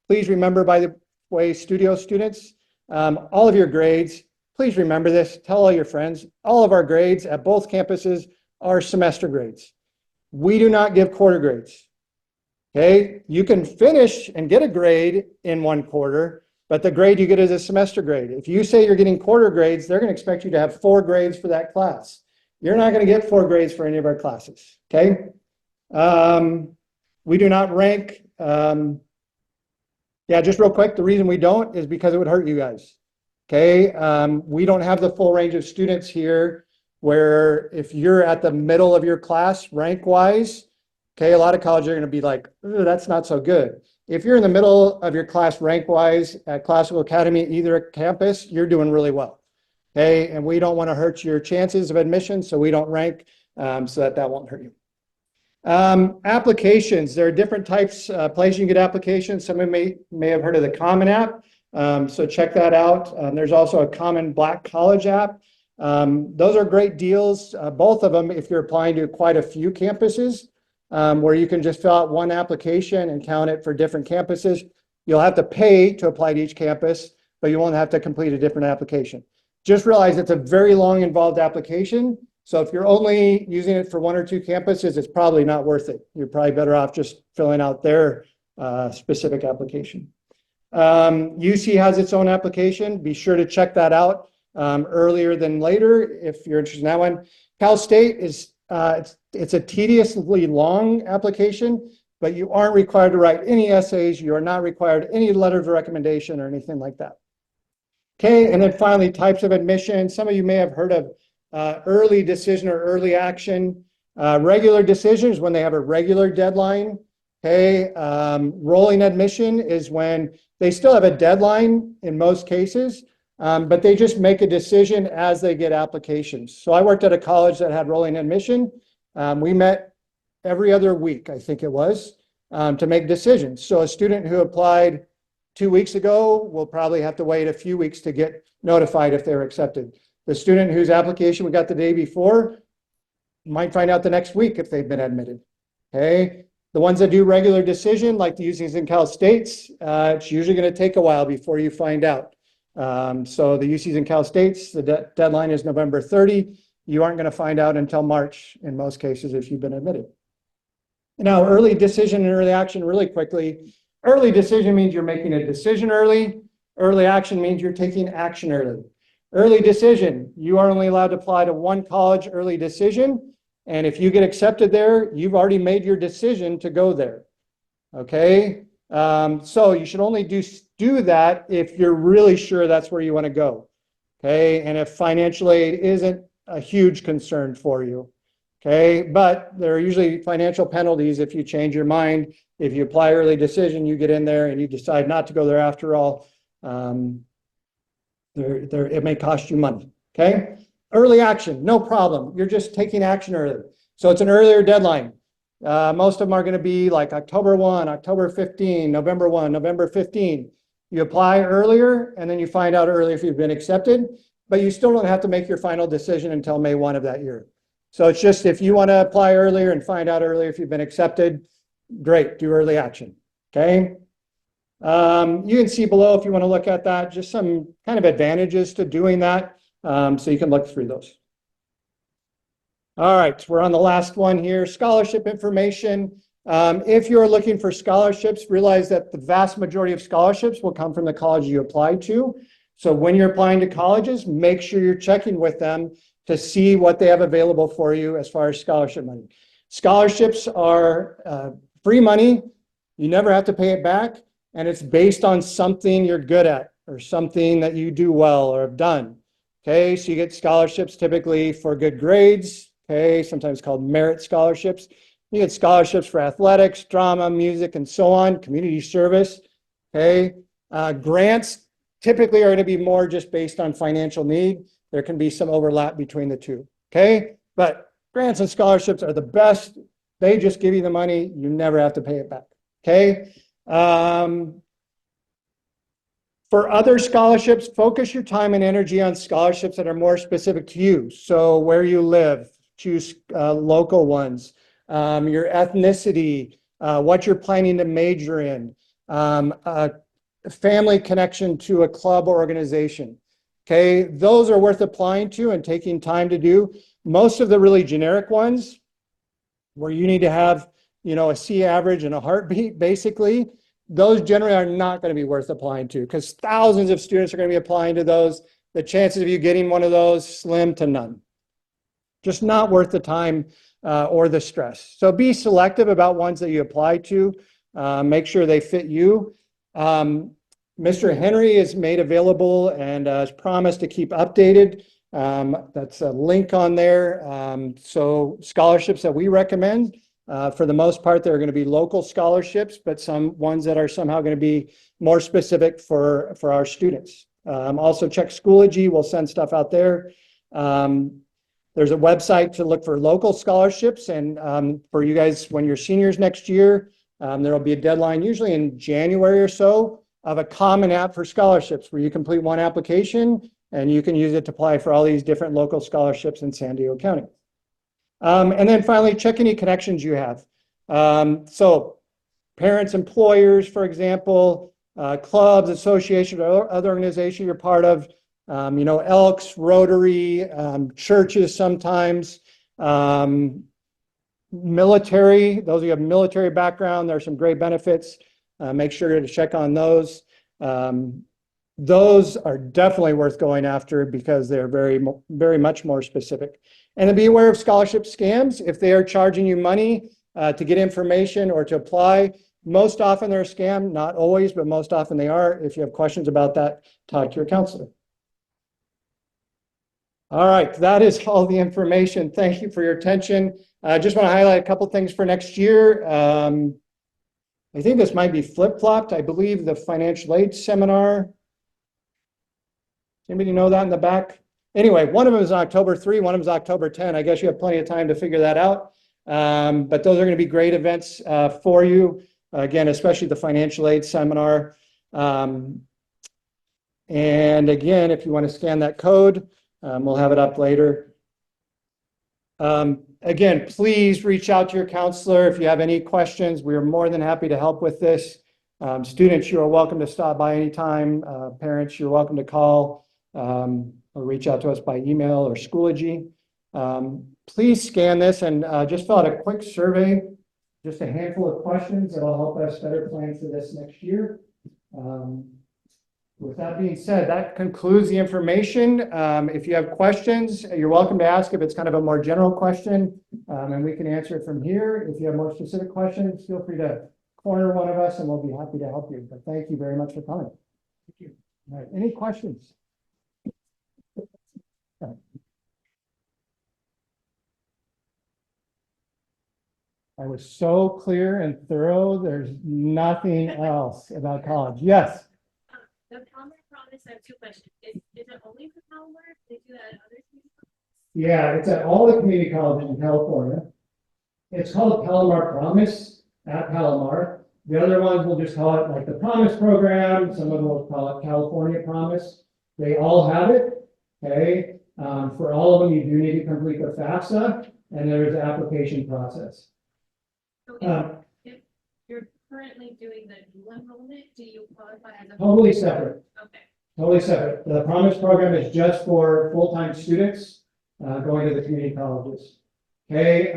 Please remember, by the way, studio students, all of your grades, please remember this, tell all your friends, all of our grades at both campuses are semester grades. We do not give quarter grades. Okay, you can finish and get a grade in 1 quarter, but the grade you get is a semester grade. If you say you're getting quarter grades, they're going to expect you to have 4 grades for that class. You're not going to get 4 grades for any of our classes. Okay, we do not rank. Yeah, just real quick, the reason we don't is because it would hurt you guys. Okay, we don't have the full range of students here, where if you're at the middle of your class rank wise, okay, a lot of colleges are going to be like, that's not so good. If you're in the middle of your class rank wise at Classical Academy, either campus, you're doing really well. Okay, and we don't want to hurt your chances of admission, so we don't rank so that won't hurt you. Applications, there are different types, places you can get applications. Some of you may have heard of the Common App, so check that out. There's also a Common Black College app. Those are great deals, both of them, if you're applying to quite a few campuses, where you can just fill out one application and count it for different campuses. You'll have to pay to apply to each campus, but you won't have to complete a different application. Just realize it's a very long, involved application. So if you're only using it for 1 or 2 campuses, it's probably not worth it. You're probably better off just filling out their specific application. UC has its own application. Be sure to check that out earlier than later if you're interested in that one. Cal State is it's a tediously long application, but you aren't required to write any essays. You are not required any letters of recommendation or anything like that. Okay, and then finally, types of admission. Some of you may have heard of early decision or early action. Regular decision is when they have a regular deadline. Okay, rolling admission is when they still have a deadline in most cases, but they just make a decision as they get applications. So I worked at a college that had rolling admission. We met every other week, I think it was, to make decisions. So a student who applied 2 weeks ago will probably have to wait a few weeks to get notified if they're accepted. The student whose application we got the day before might find out the next week if they've been admitted. Okay. The ones that do regular decision, like the UCs and Cal States, it's usually going to take a while before you find out. So the UCs and Cal States, the deadline is November 30. You aren't going to find out until March in most cases if you've been admitted. Now, early decision and early action really quickly. Early decision means you're making a decision early. Early action means you're taking action early. Early decision, you are only allowed to apply to one college early decision. And if you get accepted there, you've already made your decision to go there. Okay. So you should only do that if you're really sure that's where you want to go. Okay. And if financial aid isn't a huge concern for you. Okay. But there are usually financial penalties if you change your mind. If you apply early decision, you get in there and you decide not to go there after all. It may cost you money. Okay. Early action, no problem. You're just taking action early. So it's an earlier deadline. Most of them are going to be like October 1, October 15, November 1, November 15. You apply earlier and then you find out earlier if you've been accepted, but you still don't have to make your final decision until May 1 of that year. So it's just if you want to apply earlier and find out earlier if you've been accepted, great, do early action. Okay. You can see below if you want to look at that, just some kind of advantages to doing that. So you can look through those. All right, we're on the last one here, scholarship information. If you're looking for scholarships, realize that the vast majority of scholarships will come from the college you apply to. So when you're applying to colleges, make sure you're checking with them to see what they have available for you as far as scholarship money. Scholarships are free money. You never have to pay it back. And it's based on something you're good at or something that you do well or have done. Okay, so you get scholarships typically for good grades, okay, sometimes called merit scholarships. You get scholarships for athletics, drama, music, and so on, community service, okay. Grants typically are going to be more just based on financial need. There can be some overlap between the two, okay. But grants and scholarships are the best. They just give you the money. You never have to pay it back, okay. For other scholarships, focus your time and energy on scholarships that are more specific to you. So where you live, choose local ones, your ethnicity, what you're planning to major in, a family connection to a club or organization. Okay, those are worth applying to and taking time to do. Most of the really generic ones where you need to have, you know, a C average and a heartbeat, basically, those generally are not going to be worth applying to because thousands of students are going to be applying to those. The chances of you getting one of those, slim to none. Just not worth the time or the stress. So be selective about ones that you apply to. Make sure they fit you. Mr. Henry is made available and has promised to keep updated. That's a link on there. So scholarships that we recommend. For the most part, there are going to be local scholarships, but some ones that are somehow going to be more specific for our students. Also check Schoology, we'll send stuff out there. There's a website to look for local scholarships, and for you guys, when you're seniors next year, there will be a deadline, usually in January or so, of a common app for scholarships where you complete one application and you can use it to apply for all these different local scholarships in San Diego County. And then finally, check any connections you have. So parents, employers, for example, clubs, associations, or other organizations you're part of, you know, Elks, Rotary, churches sometimes, military, those who have military background, there are some great benefits. Make sure to check on those. Those are definitely worth going after because they're very much more specific. And to be aware of scholarship scams. If they are charging you money to get information or to apply, most often they're a scam, not always, but most often they are. If you have questions about that, talk to your counselor. All right, that is all the information. Thank you for your attention. I just want to highlight a couple things for next year. I think this might be flip-flopped. I believe the financial aid seminar. Anybody know that in the back? Anyway, one of them is October 3, one of them is October 10. I guess you have plenty of time to figure that out. But those are going to be great events for you. Again, especially the financial aid seminar. And again, if you want to scan that code, we'll have it up later. Again, please reach out to your counselor if you have any questions. We are more than happy to help with this. Students, you are welcome to stop by anytime. Parents, you're welcome to call or reach out to us by email or Schoology. Please scan this and just fill out a quick survey, just a handful of questions that will help us better plan for this next year. With that being said, that concludes the information. If you have questions, you're welcome to ask if it's kind of a more general question, and we can answer it from here. If you have more specific questions, feel free to corner one of us and we'll be happy to help you. But thank you very much for coming. Thank you. All right, any questions? I was so clear and thorough. There's nothing else about college. Yes. The Palmer Promise, I have two questions. Is it only for Palmer? Do they do that at other schools? Yeah, it's at all the community colleges in California. It's called Palomar Promise at Palomar. The other ones will just call it like the Promise Program. Some of them will call it California Promise. They all have it. Okay. For all of them, you do need to complete the FAFSA, and there is an application process. So if you're currently doing the dual enrollment, do you qualify as a Totally separate. Okay. Totally separate. The Promise Program is just for full-time students going to the community colleges. Okay.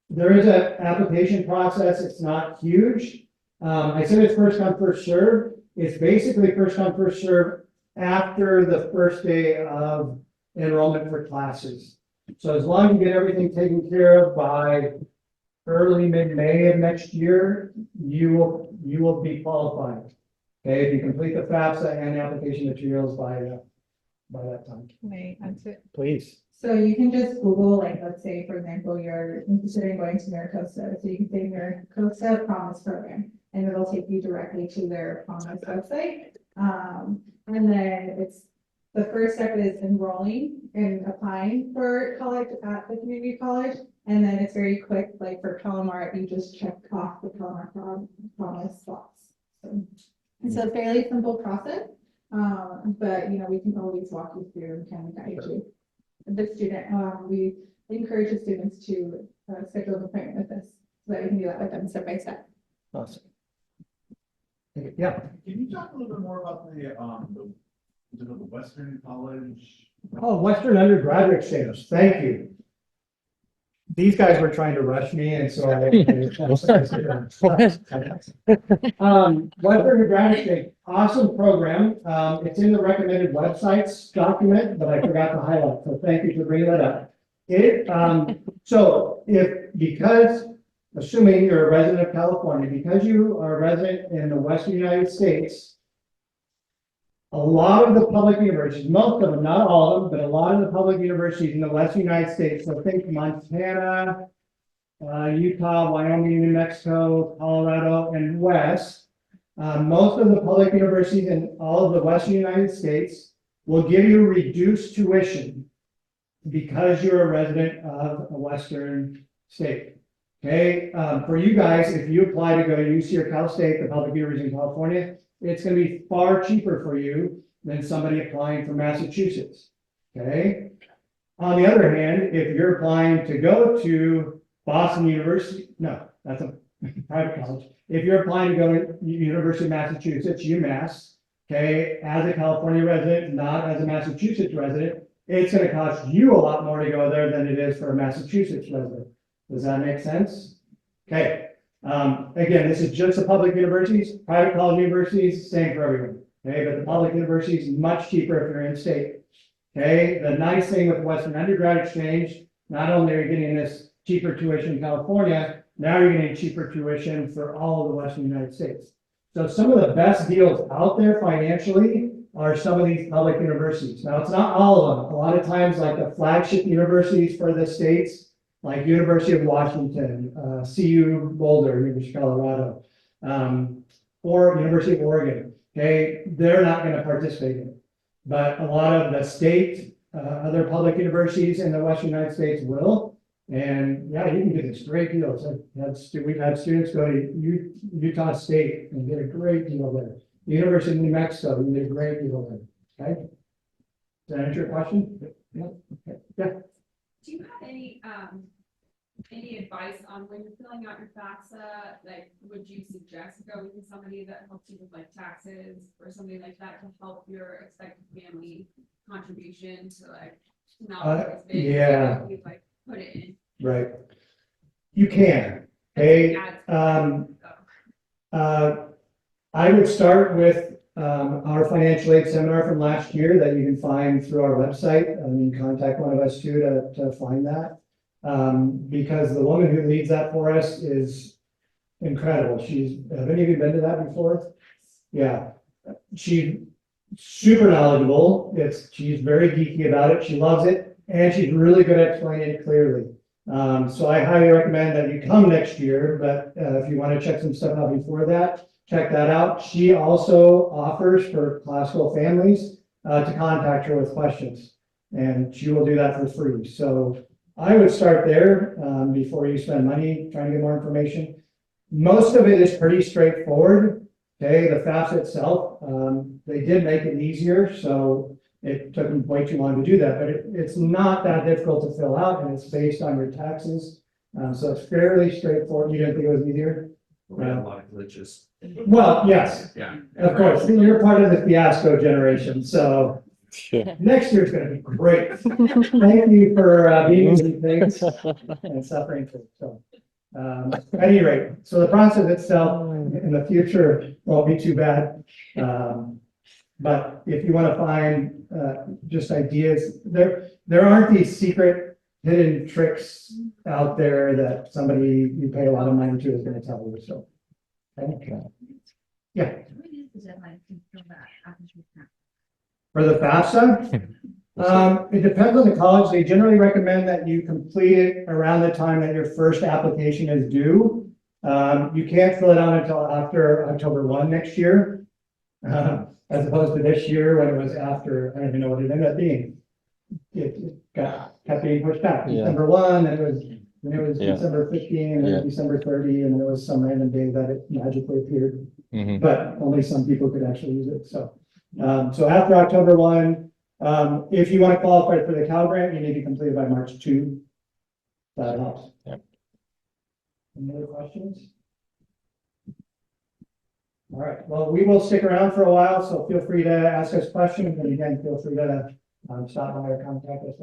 There is an application process. It's not huge. I said it's first come, first serve. It's basically first come, first serve after the first day of enrollment for classes. So as long as you get everything taken care of by early mid-May of next year, you will be qualified. Okay, if you complete the FAFSA and the application materials by that time. May I answer? Please. So you can just Google, like, let's say, for example, you're interested in going to Maricosta. So you can say Maricosta Promise Program, and it'll take you directly to their Promise website. And then it's the first step is enrolling and applying for college at the community college. And then it's very quick, like for Palomar, you just check off the Palomar Promise box. So it's a fairly simple process, but we can always walk you through and kind of guide you. The student, we encourage the students to schedule an appointment with us so that we can do that with them step by step. Awesome. Yeah. Can you talk a little bit more about the Western College? Oh, Western undergraduate status. Thank you. These guys were trying to rush me, and so Western undergraduate status, awesome program. It's in the recommended websites document, but I forgot to highlight. So thank you for bringing that up. Because assuming you're a resident of California, because you are a resident in the Western United States, a lot of the public universities, most of them, not all of them, but a lot of the public universities in the Western United States, so think Montana, Utah, Wyoming, New Mexico, Colorado, and West, most of the public universities in all of the Western United States will give you reduced tuition because you're a resident of a Western state. Okay, for you guys, if you apply to go to UC or Cal State, the public university in California, it's going to be far cheaper for you than somebody applying from Massachusetts. Okay. On the other hand, if you're applying to go to Boston University, no, that's a private college. If you're applying to go to University of Massachusetts, UMass, okay, as a California resident, not as a Massachusetts resident, it's going to cost you a lot more to go there than it is for a Massachusetts resident. Does that make sense? Okay. Again, this is just the public universities, private college universities, same for everyone. Okay, but the public universities much cheaper if you're in state. Okay, the nice thing with Western Undergrad Exchange, not only are you getting this cheaper tuition in California, now you're getting cheaper tuition for all of the Western United States. So some of the best deals out there financially are some of these public universities. Now, it's not all of them. A lot of times, like the flagship universities for the states, like University of Washington, CU Boulder, University of Colorado, or University of Oregon, okay, they're not going to participate in it. But a lot of the state, other public universities in the Western United States will. And yeah, you can get this great deals. We've had students go to Utah State and get a great deal there. The University of New Mexico, you get a great deal there. Okay. Does that answer your question? Yeah. Okay. Yeah. Do you have any advice on when you're filling out your FAFSA? Like, would you suggest going to somebody that helps you with like taxes or something like that to help your expected family contribution to like not always big? Yeah. You like put it in. Right. You can. Okay. I would start with our financial aid seminar from last year that you can find through our website. You can contact one of us too to find that. Because the woman who leads that for us is incredible. Have any of you been to that before? Yeah. She's super knowledgeable. She's very geeky about it. She loves it. And she's really good at explaining it clearly. So I highly recommend that you come next year, but if you want to check some stuff out before that, check that out. She also offers for classical families to contact her with questions, and she will do that for free. So I would start there before you spend money trying to get more information. Most of it is pretty straightforward. Okay, the FAFSA itself, they did make it easier, so it took them way too long to do that, but it's not that difficult to fill out, and it's based on your taxes. So it's fairly straightforward. You didn't think it was easier? We have a lot of glitches. Well, yes, Yeah. of course. You're part of the fiasco generation, so next year's gonna be great. Thank you for being with these things and suffering through. So, at any rate, so the process itself in the future won't be too bad. But if you want to find just ideas, there aren't these secret hidden tricks out there that somebody you pay a lot of money to is going to tell you. So, okay. Yeah. For the FAFSA, it depends on the college. They generally recommend that you complete it around the time that your first application is due. You can't fill it out until after October 1 next year. As opposed to this year when it was after, I don't even know what it ended up being. It kept being pushed back. Yeah. December 1, and it was Yeah. December 15, and then December 30, and there was some random day that it magically appeared. But only some people could actually use it. So, so after October 1, if you want to qualify for the Cal grant, you need to complete it by March 2. That helps. Yep. Any other questions? All right, well, we will stick around for a while, so feel free to ask us questions, and again, feel free to stop by or contact us.